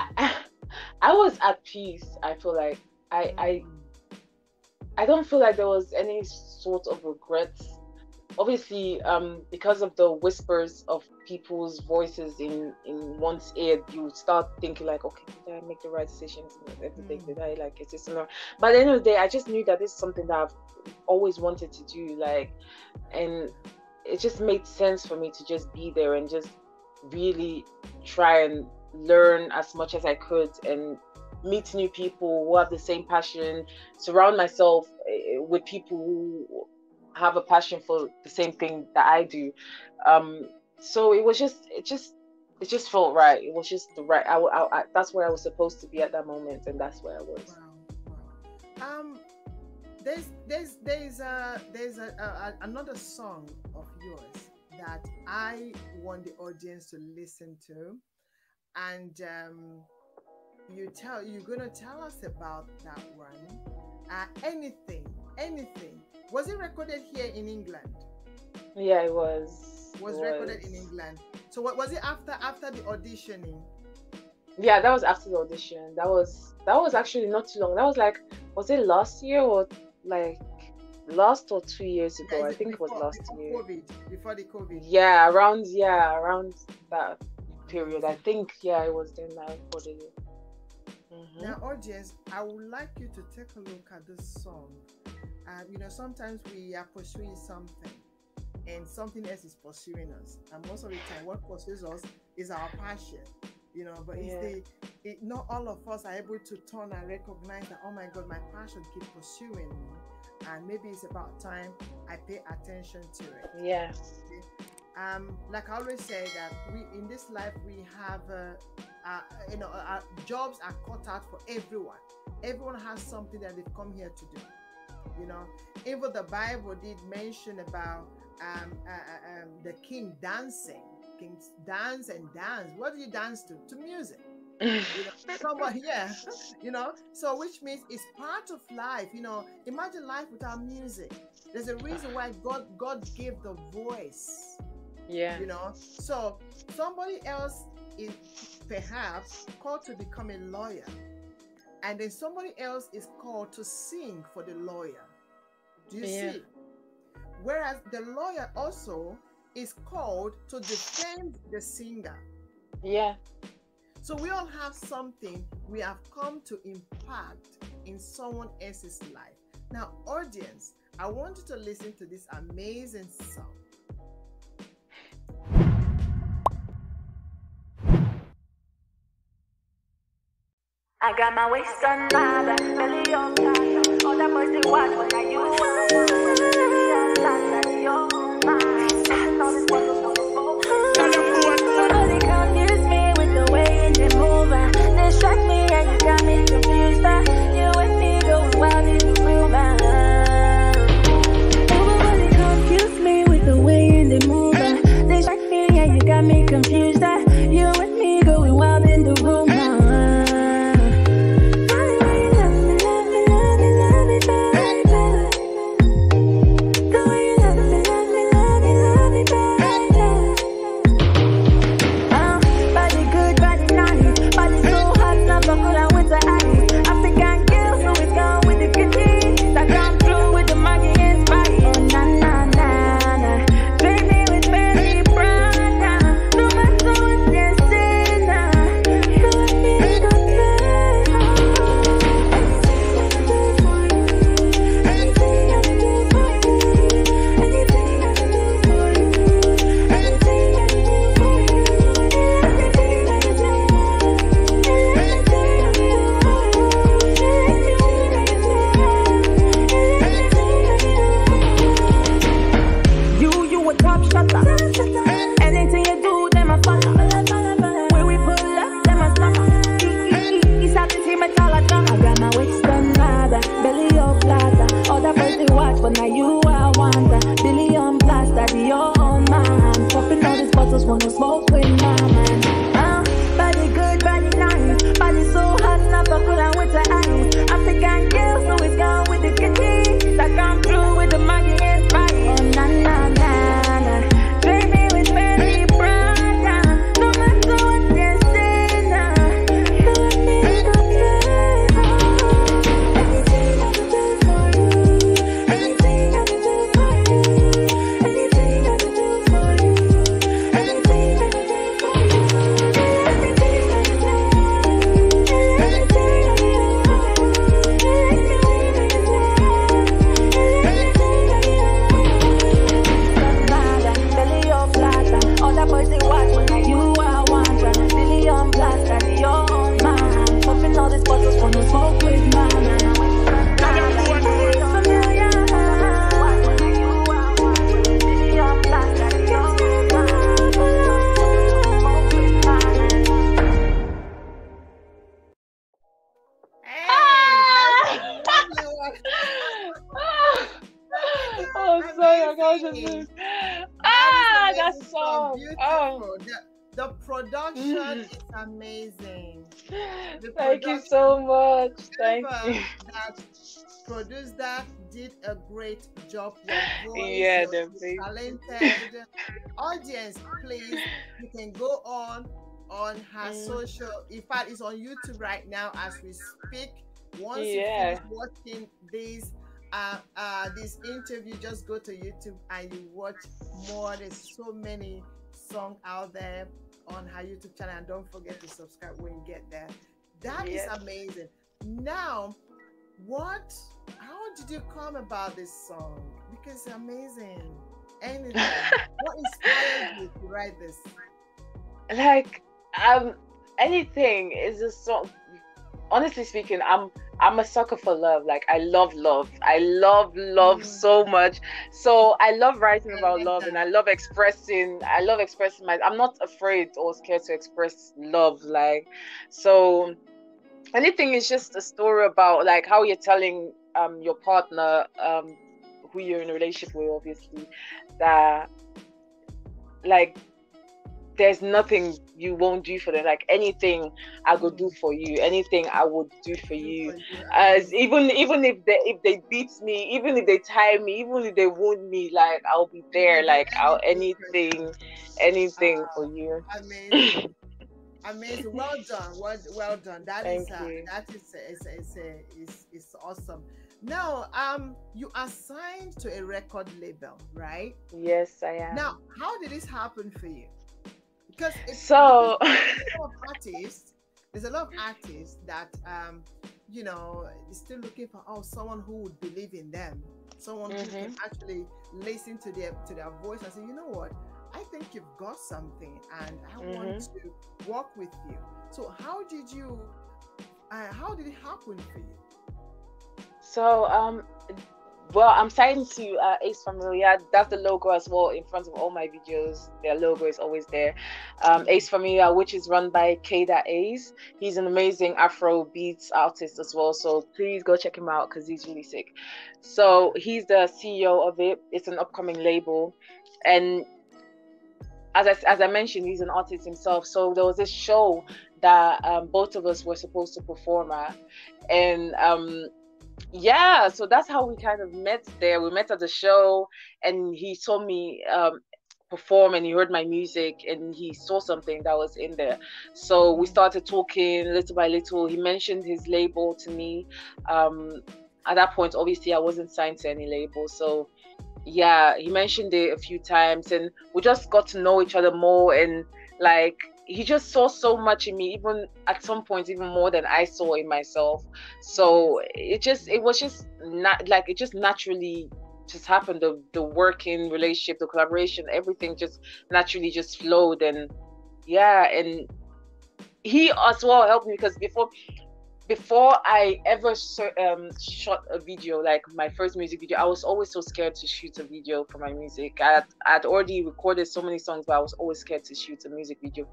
I was at peace. I feel like I don't feel like there was any sort of regrets. Obviously, because of the whispers of people's voices in one's ear, you start thinking like, okay, did I make the right decisions and everything? Did I like, is this enough? But at the end of the day, I just knew that this is something that I've always wanted to do, and it just made sense for me to just be there and just really try and learn as much as I could and meet new people who have the same passion, surround myself with people who have a passion for the same thing that I do. So it just felt right. It was just the right. I that's where I was supposed to be at that moment, and that's where I was. Wow. There's another song of yours that I want the audience to listen to, and you're gonna tell us about that one. Anything. Was it recorded here in England? Yeah, it was. Recorded in England. So what was it after the auditioning? Yeah, that was after the audition. That was actually not too long. That was was it last year or last or 2 years ago? Yeah, I think it was last year. Before the COVID. Yeah, around that period. I think it was then that I recorded it. Mm-hmm. Now, audience, I would like you to take a look at this song. Sometimes we are pursuing something, and something else is pursuing us. And most of the time, what pursues us is our passion. But not all of us are able to turn and recognize that, oh my God, my passion keeps pursuing me. and maybe it's about time I pay attention to it. Yeah. Like I always say that we in this life we have our jobs are cut out for everyone. Everyone has something that they've come here to do. You know, even the Bible did mention about the king dancing. Kings dance and dance. What do you dance to? To music. You know, somebody, yeah. You know, so which means it's part of life. You know, imagine life without music. There's a reason why God gave the voice. Yeah. You know, so somebody else is perhaps called to become a lawyer, and then somebody else is called to sing for the lawyer. Do you see? Whereas the lawyer also is called to defend the singer. Yeah. So we all have something we have come to impact in someone else's life. Now, audience, I want you to listen to this amazing song. I got my waist on nada, belly on nada. All that boys they watch when I use nobody confuse me with the way they move. Distract me and you got me confused. You and me going wild in the room. Nobody confuse me with the way they move. Distract me and you got me confused. You and me going wild in the room. That's so beautiful. The production is amazing. Thank you so much. Thank you. That produced that did a great job. Your voice, yeah, you're talented. Audience, please, you can go on her social. In fact, it's on YouTube right now as we speak. Once you finish watching this interview, just go to YouTube and you watch more. There's so many songs out there on her YouTube channel, and don't forget to subscribe when you get there. That is amazing. Now, how did you come about this song? Because it's amazing. Anything. What inspired you to write this? Like, anything is a song. Honestly speaking, I'm I'm a sucker for love. Like, I love love. I love so much. So I love writing I about love love, and that. I love expressing my, I'm not afraid or scared to express love. Like, so anything is just a story about like how you're telling your partner, who you're in a relationship with, obviously, that like there's nothing you won't do for them. Like, anything I would do for you, anything I would do for Do you. for you. As Amazing. even if they beat me, even if they tie me, even if they wound me, like, I'll be You will there. do Like, I'll anything for them. anything for you. Amazing. Amazing. Well done. Well done. That is Thank you. is awesome. Now, you are signed to a record label, right? Yes, I Now, am. how did this happen for you? Because So a lot of artists, there's a lot of artists that is still looking for someone who would believe in them, someone who can mhm, actually listen to their voice and say, you know what, I think you've got something and I want mhm. to work with you. So how did it happen for you? So well, I'm signed to Ace Familia. That's the logo as well in front of all my videos. Their logo is always there. Ace Familia, which is run by Kada Ace. He's an amazing Afro beats artist as well. So please go check him out because he's really sick. So he's the CEO of it. It's an upcoming label, and as I mentioned, he's an artist himself. So there was this show that both of us were supposed to perform at, and yeah, so that's how we kind of met there. We met at the show, and he saw me perform, and he heard my music, and he saw something that was in there. So we started talking little by little. He mentioned his label to me. At that point, obviously, I wasn't signed to any label, so yeah, he mentioned it a few times, and we just got to know each other more. And like, he just saw so much in me, even at some point even more than I saw in myself. So it was just not like, it just naturally just happened. The working relationship, the collaboration, everything just naturally just flowed. And yeah, and he as well helped me because before I ever shot a video, like my first music video, I was always so scared to shoot a video for my music. I'd already recorded so many songs, but I was always scared to shoot a music video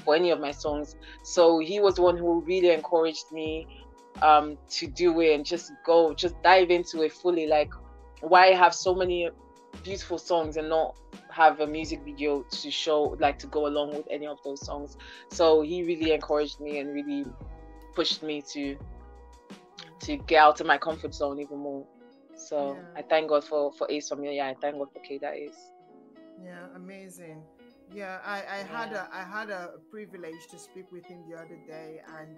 for any of my songs. So he was the one who really encouraged me to do it and just dive into it fully. Like, why have so many beautiful songs and not have a music video to show, like, to go along with any of those songs? So he really encouraged me and really pushed me to get out of my comfort zone even more. So I thank God for Ace Familia. I thank God for Kada Ace. Yeah, amazing. Yeah, I had a privilege to speak with him the other day, and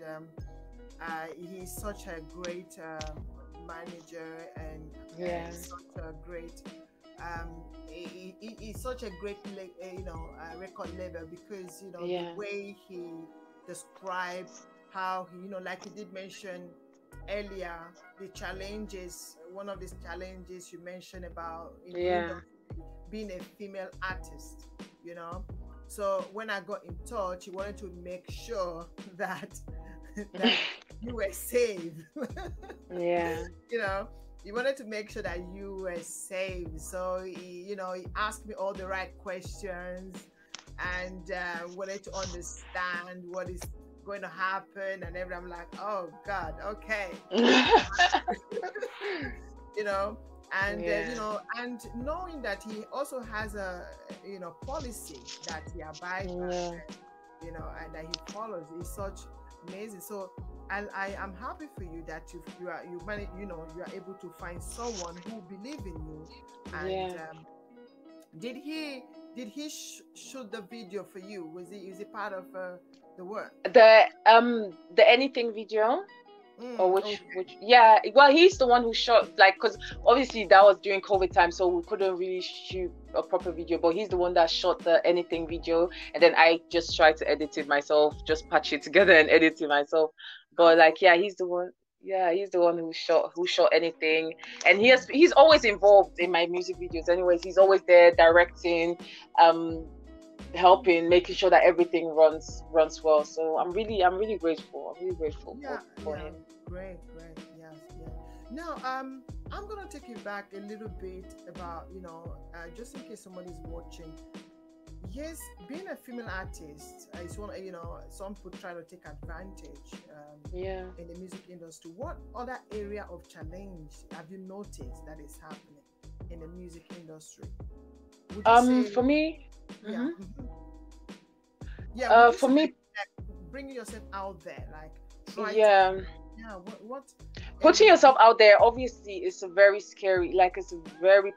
he's such a great manager, and he's such a great he's such a great record label, because the way he describes how he, like you did mention earlier, the challenges, one of these challenges you mentioned about being a female artist, so when I got in touch, he wanted to make sure that that you were safe. He wanted to make sure that you were safe. So he asked me all the right questions, and wanted to understand what is going to happen and everything. I'm like, oh God, okay. And and knowing that he also has a policy that he abides by, and that he follows, is such amazing. So I am happy for you that you are able to find someone who believes in you. And did he shoot the video for you? Is he part of the work? The anything video? Or which well, he's the one who shot, like, because obviously that was during COVID time, so we couldn't really shoot a proper video, but he's the one that shot the anything video, and then I just tried to edit it myself, just patch it together and edit it myself. But like, he's the one who shot anything, and he's always involved in my music videos anyways. He's always there directing, helping, making sure that everything runs well. So I'm really grateful. I'm really grateful for him. Great. Yeah, yes. Now, I'm gonna take you back a little bit about, just in case somebody's watching. Yes, being a female artist is one. Some people try to take advantage. In the music industry. What other area of challenge have you noticed that is happening in the music industry? For me, yeah, for me, bringing yourself out there, like what putting yourself out there obviously is a very scary,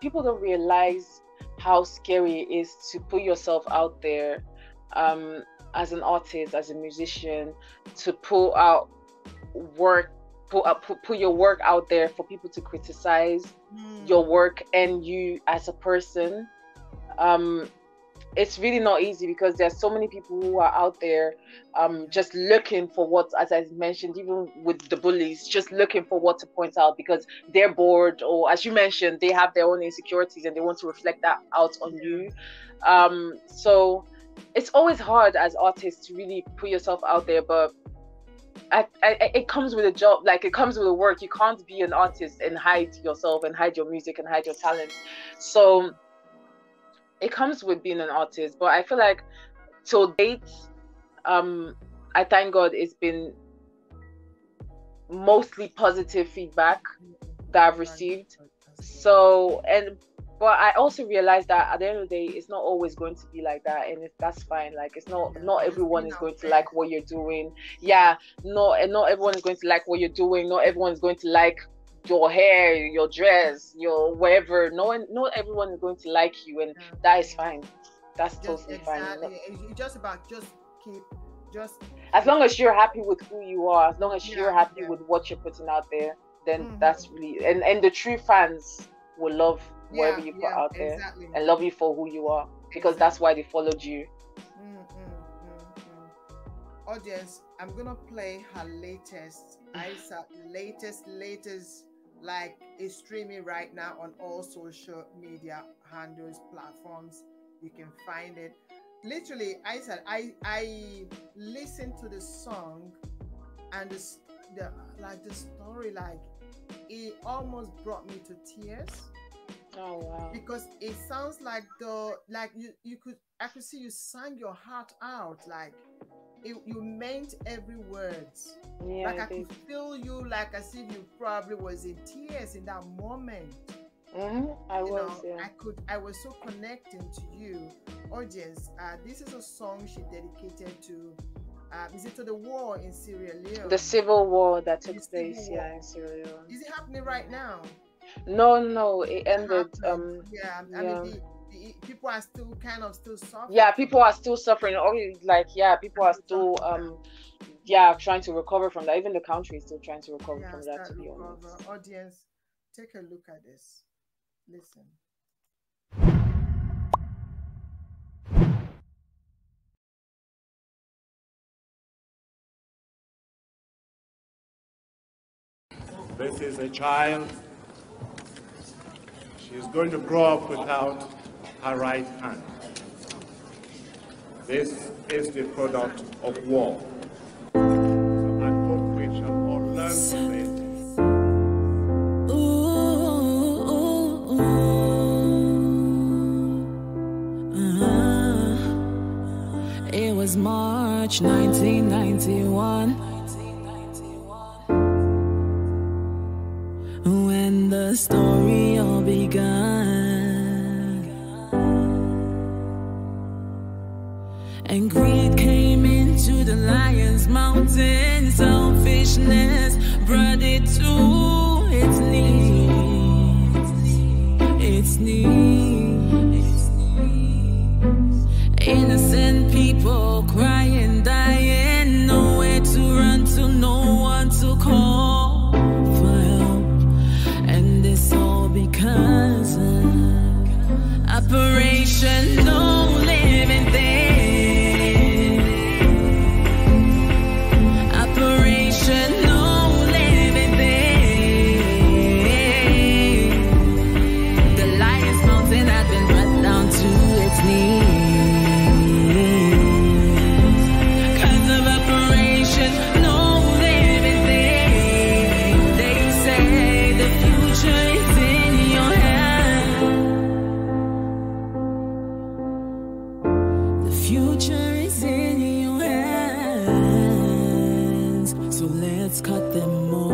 people don't realize how scary it is to put yourself out there as an artist, as a musician, to put out work, put your work out there for people to criticize your work and you as a person. It's really not easy because there's so many people who are out there just looking for what, as I mentioned, even with the bullies, just looking for what to point out because they're bored, or as you mentioned, they have their own insecurities and they want to reflect that out on you. So it's always hard as artists to really put yourself out there, but it comes with a job, like it comes with a work. You can't be an artist and hide yourself and hide your music and hide your talent. So it comes with being an artist. But I feel like till date, I thank God it's been mostly positive feedback that I've received. So, but I also realized that at the end of the day, it's not always going to be like that, and that's fine. Like it's not everyone is going to like what you're doing. Yeah, not everyone is going to like what you're doing. Not everyone is going to like your hair, your dress, your whatever. Not everyone is going to like you, and that is fine. That's totally fine. It's just about as long as you're happy with who you are, as long as you're happy with what you're putting out there, then that's really and the true fans will love whatever you put out there and love you for who you are, because that's why they followed you. Audience, I'm gonna play her latest latest, like it's streaming right now on all social media handles, platforms. You can find it. Literally, I listened to the song and the story, like it almost brought me to tears. Oh wow! Because it sounds like I could see you sang your heart out, like you meant every word. Yeah, like I could feel you, like as if you probably was in tears in that moment. I was so connecting to you. Audience, this is a song she dedicated to is it to the war in Sierra Leone? The civil war that took place in Sierra Leone. Is it happening right now? No, it ended. I mean, the people are still still suffering. Yeah, people are still suffering. People are still trying to recover from that. Even the country is still trying to recover from that, to be honest. Audience, take a look at this. Listen. This is a child. She's going to grow up without her right hand. This is the product of war. So I hope we shall all learn from it. It was March 1991 when the story all began, and greed came into the lion's mountain. Selfishness brought it to its knees. Innocent people crying, dying, nowhere to run to, no one to call for help. And it's all because of Operation No Living Thing. Operation No Living Thing. The lion's mountain had been brought down to its knees. future is in your hands, so let's cut them off.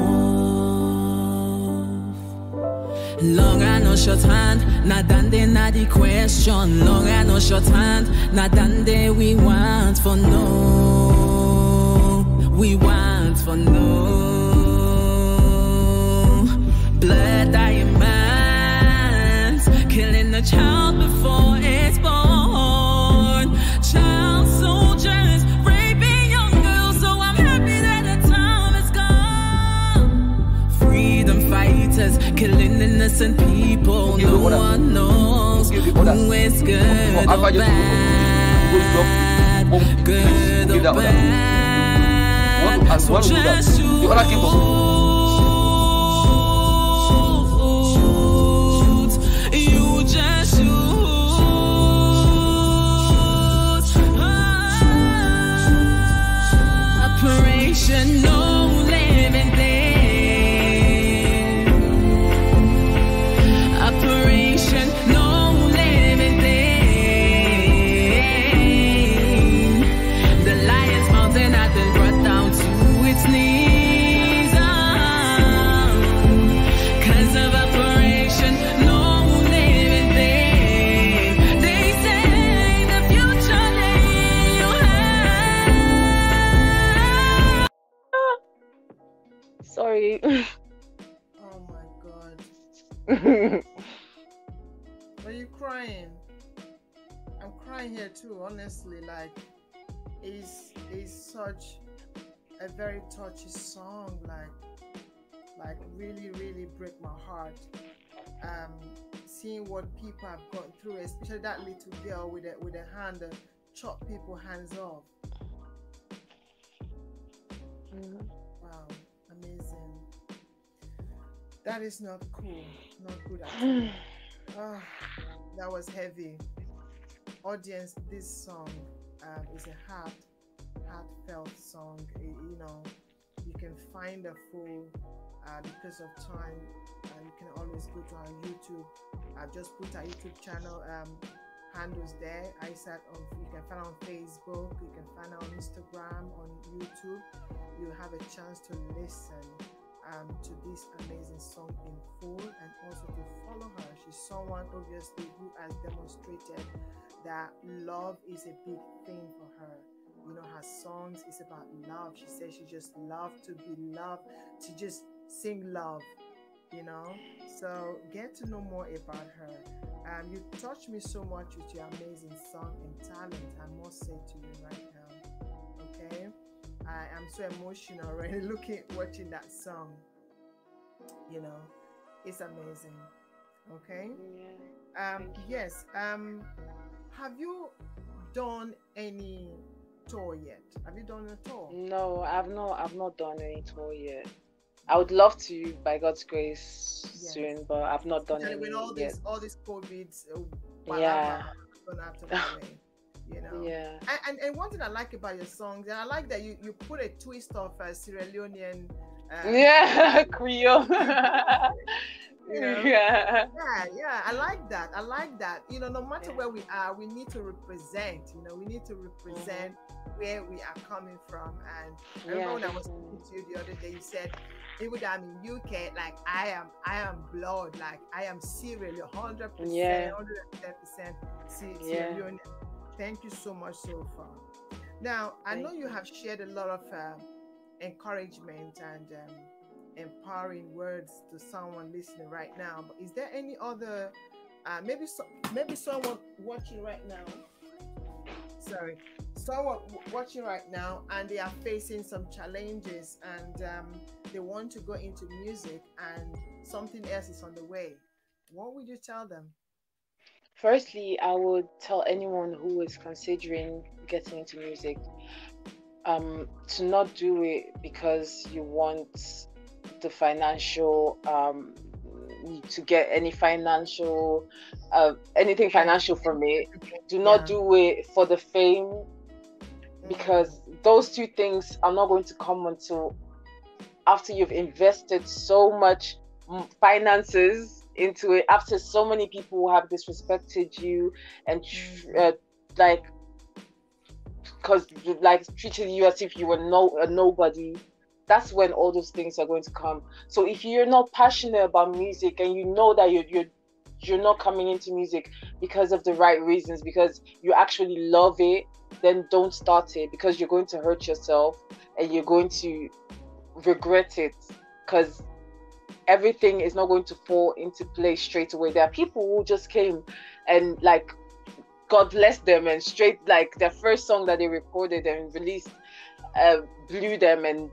Long I know short hand, not done they not the question. Long I know short hand, not done they we want for no. We want for no. Blood diamonds, killing the child before it's born. Child soldiers, raping young girls, so I'm happy that the time is gone. Freedom fighters, killing innocent people. No one knows who is good or bad. Good or bad. So just shoot. No living thing. Operation no living thing. The lion's mountain has been brought down to its knees. Cause of Operation no living thing. They say the future lay in your hands. Sorry. Oh my God. Are you crying? I'm crying here too, honestly. Like, it's such a very touchy song. Like really, really break my heart. Seeing what people have gone through, especially that little girl with a hand that chop people's hands off. Wow. Amazing. That is not cool. Not good at all. Oh, that was heavy. Audience, this song is a heartfelt song. You know, you can find a full because of time. You can always go to our YouTube. I've just put our YouTube channel handles there. Isat you can find on Facebook. You can find on Instagram, on YouTube. You have a chance to listen to this amazing song in full, and also to follow her. She's someone obviously who has demonstrated that love is a big thing for her. You know, her songs is about love. She says she just loves to be loved, to just sing love, you know. So get to know more about her. You touched me so much with your amazing song and talent, I must say to you right now. Okay, I am so emotional already watching that song. You know, it's amazing. Okay. Yeah. Yes. Have you done any tour yet? Have you done a tour? No, I've not done any tour yet. I would love to, by God's grace, soon, but I've not done any with all yet. All these COVIDs, Yeah. gonna have to away, you know. Yeah. And one thing I like about your songs, and I like that you put a twist of Sierra Leonean. Creole. You know? Yeah, I like that. You know, no matter where we are, we need to represent. You know, we need to represent where we are coming from. And I remember when I was talking to you the other day, you said, even though I'm in UK, like I am blood, like I am Sierra Leone, 100%, 110% Sierra Leone. Thank you so much so far. Now, I know you have shared a lot of encouragement and empowering words to someone listening right now, but is there any other maybe someone watching right now, someone watching right now, and they are facing some challenges, and they want to go into music and something else is on the way? What would you tell them? Firstly, I would tell anyone who is considering getting into music to not do it because you want the financial to get any financial anything financial from it. Do not do it for the fame, because those two things are not going to come until after you've invested so much finances into it, after so many people have disrespected you and like because like treating you as if you were a nobody, that's when all those things are going to come. So if you're not passionate about music, and you know that you're not coming into music because of the right reasons, because you actually love it, then don't start it, because you're going to hurt yourself and you're going to regret it, because everything is not going to fall into place straight away. There are people who just came and like, God bless them, and straight, like, their first song that they recorded and released blew them, and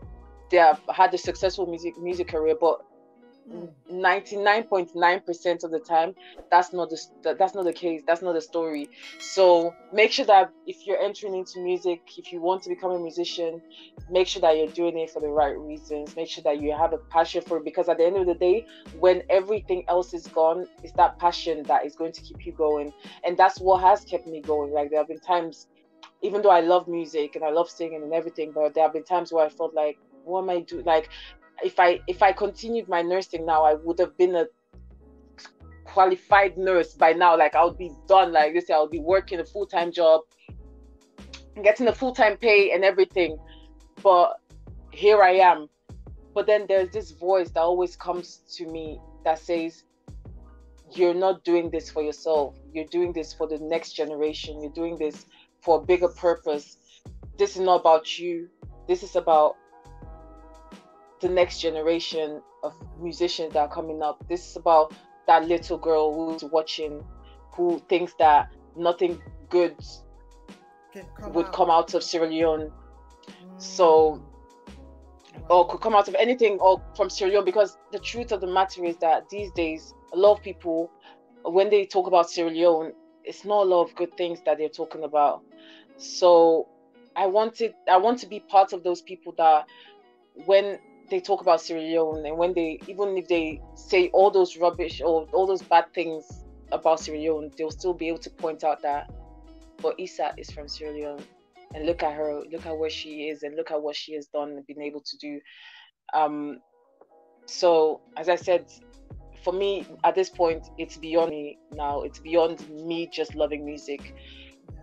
they have had a successful music career. But 99.9% of the time, that's not the case. That's not the story. So make sure that if you're entering into music, if you want to become a musician, make sure that you're doing it for the right reasons. Make sure that you have a passion for it, because at the end of the day, when everything else is gone, it's that passion that is going to keep you going. And that's what has kept me going. Like, there have been times, even though I love music and I love singing and everything, but there have been times where I felt like, what am I doing? Like, if I continued my nursing now, I would have been a qualified nurse by now. Like, I would be done. Like this, I would be working a full-time job, getting a full-time pay and everything. But here I am. But then there's this voice that always comes to me that says, you're not doing this for yourself. You're doing this for the next generation. You're doing this for a bigger purpose. This is not about you. This is about the next generation of musicians that are coming up. This is about that little girl who's watching, who thinks that nothing good would come out of Sierra Leone. So, or could come out of anything or from Sierra Leone, because the truth of the matter is that these days, a lot of people, when they talk about Sierra Leone, it's not a lot of good things that they're talking about. So I want to be part of those people that, when they talk about Sierra Leone, and when they, even if they say all those rubbish or all those bad things about Sierra Leone, they'll still be able to point out that, but Isat is from Sierra Leone, and look at her, look at where she is, and look at what she has done and been able to do. So as I said, for me at this point, it's beyond me now. It's beyond me just loving music.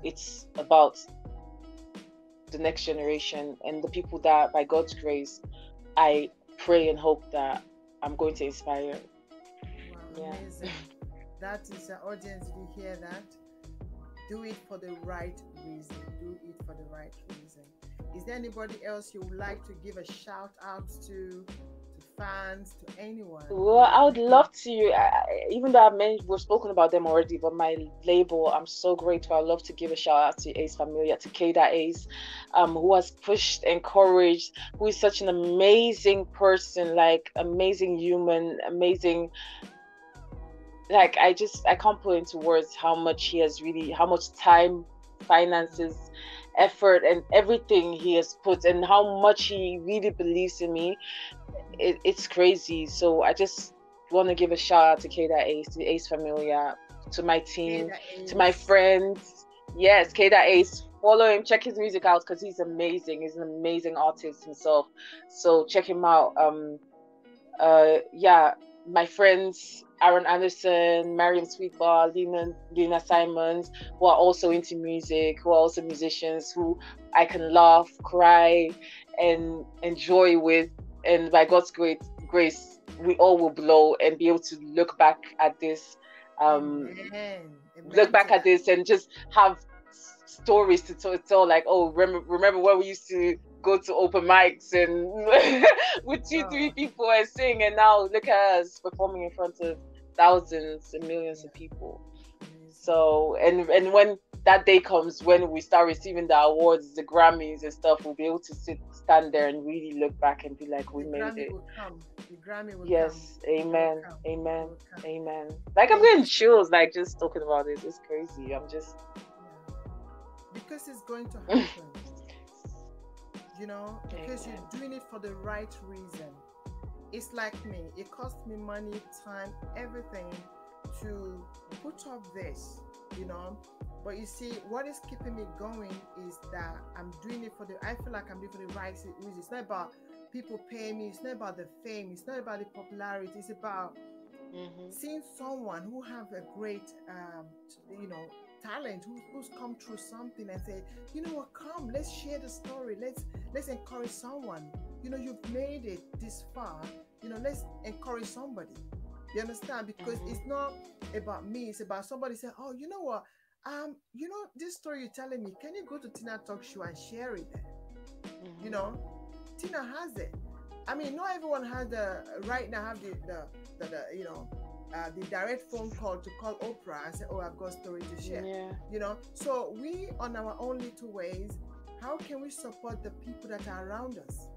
It's about the next generation and the people that, by God's grace, I pray and hope that I'm going to inspire. Wow, amazing. That is the audience. Did you hear that? Do it for the right reason. Do it for the right reason. Is there anybody else you would like to give a shout out to fans, to anyone? Well, I would love to, even though we've spoken about them already, but my label, I'm so grateful. I'd love to give a shout out to Ace Familia, to Keda Ace, who has pushed, encouraged, who is such an amazing person, like amazing human, amazing. Like, I can't put into words how much how much time, finances, effort, and everything he has put, and how much he really believes in me. It's crazy. So I just want to give a shout out to Keda Ace, to Ace Familia, to my team, to my friends. Yes, Keda Ace. Follow him, check his music out, because he's amazing. He's an amazing artist himself. So check him out. My friends, Aaron Anderson, Mariam Sweetbar, Lena Simons, who are also into music, who are also musicians, who I can laugh, cry, and enjoy with. And by God's grace, we all will blow and be able to look back at this, look back at this and just have stories to tell, like, oh, remember when we used to go to open mics and with 2-3 people and sing, and now look at us performing in front of thousands and millions of people. So, and when that day comes, when we start receiving the awards, the Grammys and stuff, we'll be able to stand there and really look back and be like, we made it. The Grammy will yes, come. Amen, amen, amen. Like, I'm getting chills, like, just talking about this. It's crazy. I'm just because it's going to happen. You know, because you're doing it for the right reason. It's like me. It cost me money, time, everything to put up this, you know. But you see, what is keeping me going is that I'm doing it I feel like I'm doing it for the right reason. It's not about people paying me. It's not about the fame. It's not about the popularity. It's about seeing someone who have a great, talent, who's come through something and say, you know what, come, let's share the story. Let's encourage someone. You know, you've made it this far. You know, let's encourage somebody. You understand? Because it's not about me. It's about somebody saying, oh, you know what? You know, this story you're telling me, can you go to TinaTalks show and share it there? You know, Tina has it. I mean, not everyone has right now have the you know, the direct phone call to call Oprah and say, oh, I've got a story to share. Yeah. You know, so we, on our own little ways, how can we support the people that are around us?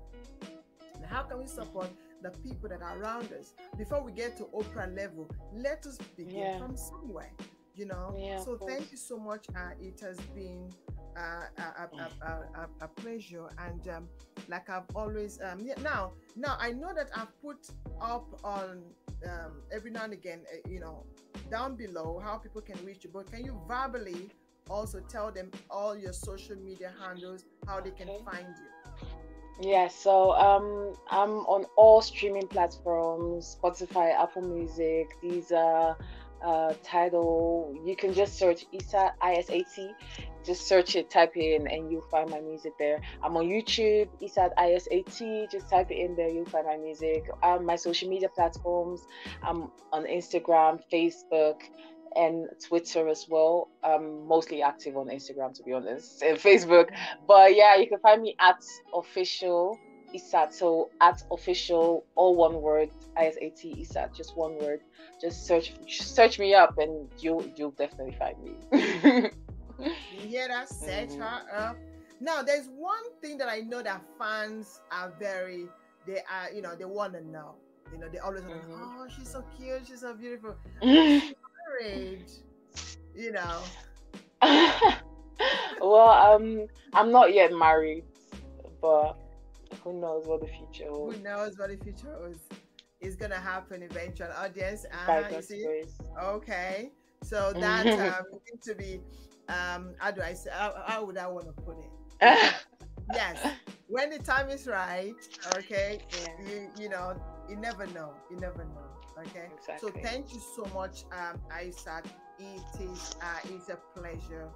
And how can we support the people that are around us? Before we get to Oprah level, let us begin from somewhere, you know? So thank you so much. It has been a pleasure. And like I've always, now I know that I've put up on every now and again, you know, down below how people can reach you, but can you verbally also tell them all your social media handles, how they can find you? Yeah, so I'm on all streaming platforms, Spotify, Apple Music. These are Tidal. You can just search Isat, ISAT. Just search it, type it in, and you'll find my music there. I'm on YouTube, Isat, ISAT. Just type it in there, you'll find my music. My social media platforms, I'm on Instagram, Facebook, and Twitter as well. I'm mostly active on Instagram, to be honest, and Facebook. But yeah, you can find me at official Isat. So at official, all one word, ISAT Isat, just one word. Just search me up, and you'll definitely find me. You hear that? Search her up. Now, there's one thing that I know that fans are they want to know. You know, they always want to know, oh, she's so cute, she's so beautiful. She's married, you know. Well, I'm not yet married, but who knows what the future holds. Who knows what the future is gonna happen eventually. Audience, you see? Okay. So that need to be how do I say, how would I want to put it? Yes, when the time is right, okay. You know, you never know. Okay. Exactly. So thank you so much, Isat. It's a pleasure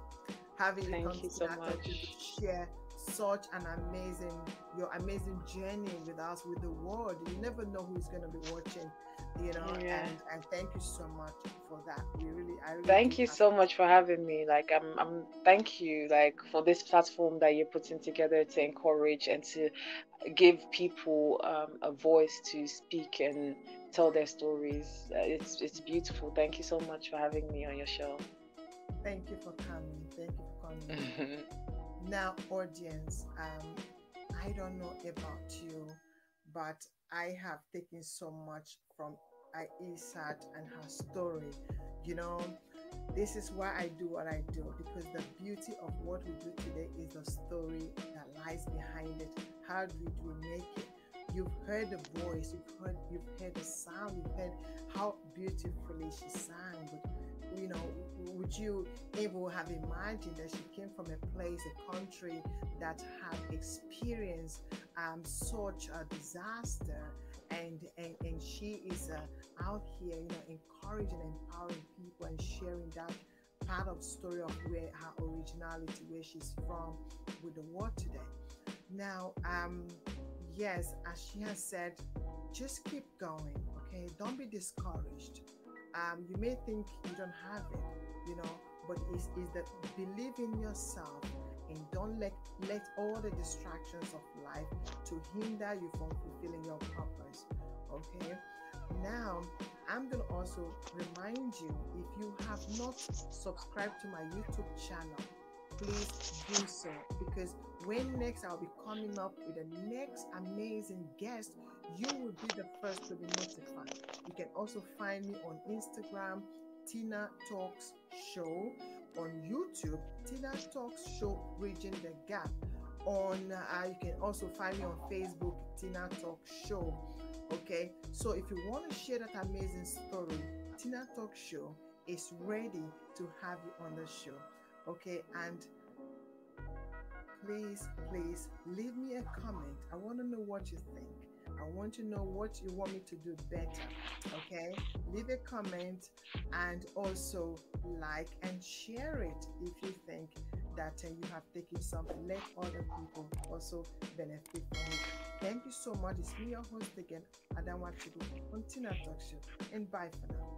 having you come to share such an your amazing journey with us, with the world. You never know who's going to be watching, you know. And thank you so much for that. I really thank you so much for having me. Like I'm thank you, like, for this platform that you're putting together to encourage and to give people a voice to speak and tell their stories. It's beautiful. Thank you so much for having me on your show. Thank you for coming. Now, audience, I don't know about you, but I have taken so much from Isat and her story. You know, this is why I do what I do, because the beauty of what we do today is the story that lies behind it. How did we make it? You've heard the voice, you've heard the sound, you've heard how beautifully she sang. But you know, would you ever have imagined that she came from a place, a country that had experienced such a disaster, and she is out here, you know, encouraging and empowering people and sharing that part of the story of where her originality, where she's from, with the world today. Now, yes, as she has said, just keep going, okay? Don't be discouraged. You may think you don't have it, you know, but it's that believe in yourself and don't let all the distractions of life to hinder you from fulfilling your purpose, okay? Now, I'm going to also remind you, if you have not subscribed to my YouTube channel, please do so, because when next I'll be coming up with the next amazing guest, you will be the first to be notified. You can also find me on Instagram, TinaTalks Show, on YouTube, TinaTalks Show Bridging the Gap. You can also find me on Facebook, TinaTalks Show. Okay, so if you want to share that amazing story, TinaTalks Show is ready to have you on the show. Okay, and please, please leave me a comment. I want to know what you think. I want to know what you want me to do better. Okay, leave a comment and also like and share it if you think that you have taken something. Let other people also benefit from it. Thank you so much. It's me, your host again, Adamwa Chibu on TinaTalks Show, and bye for now.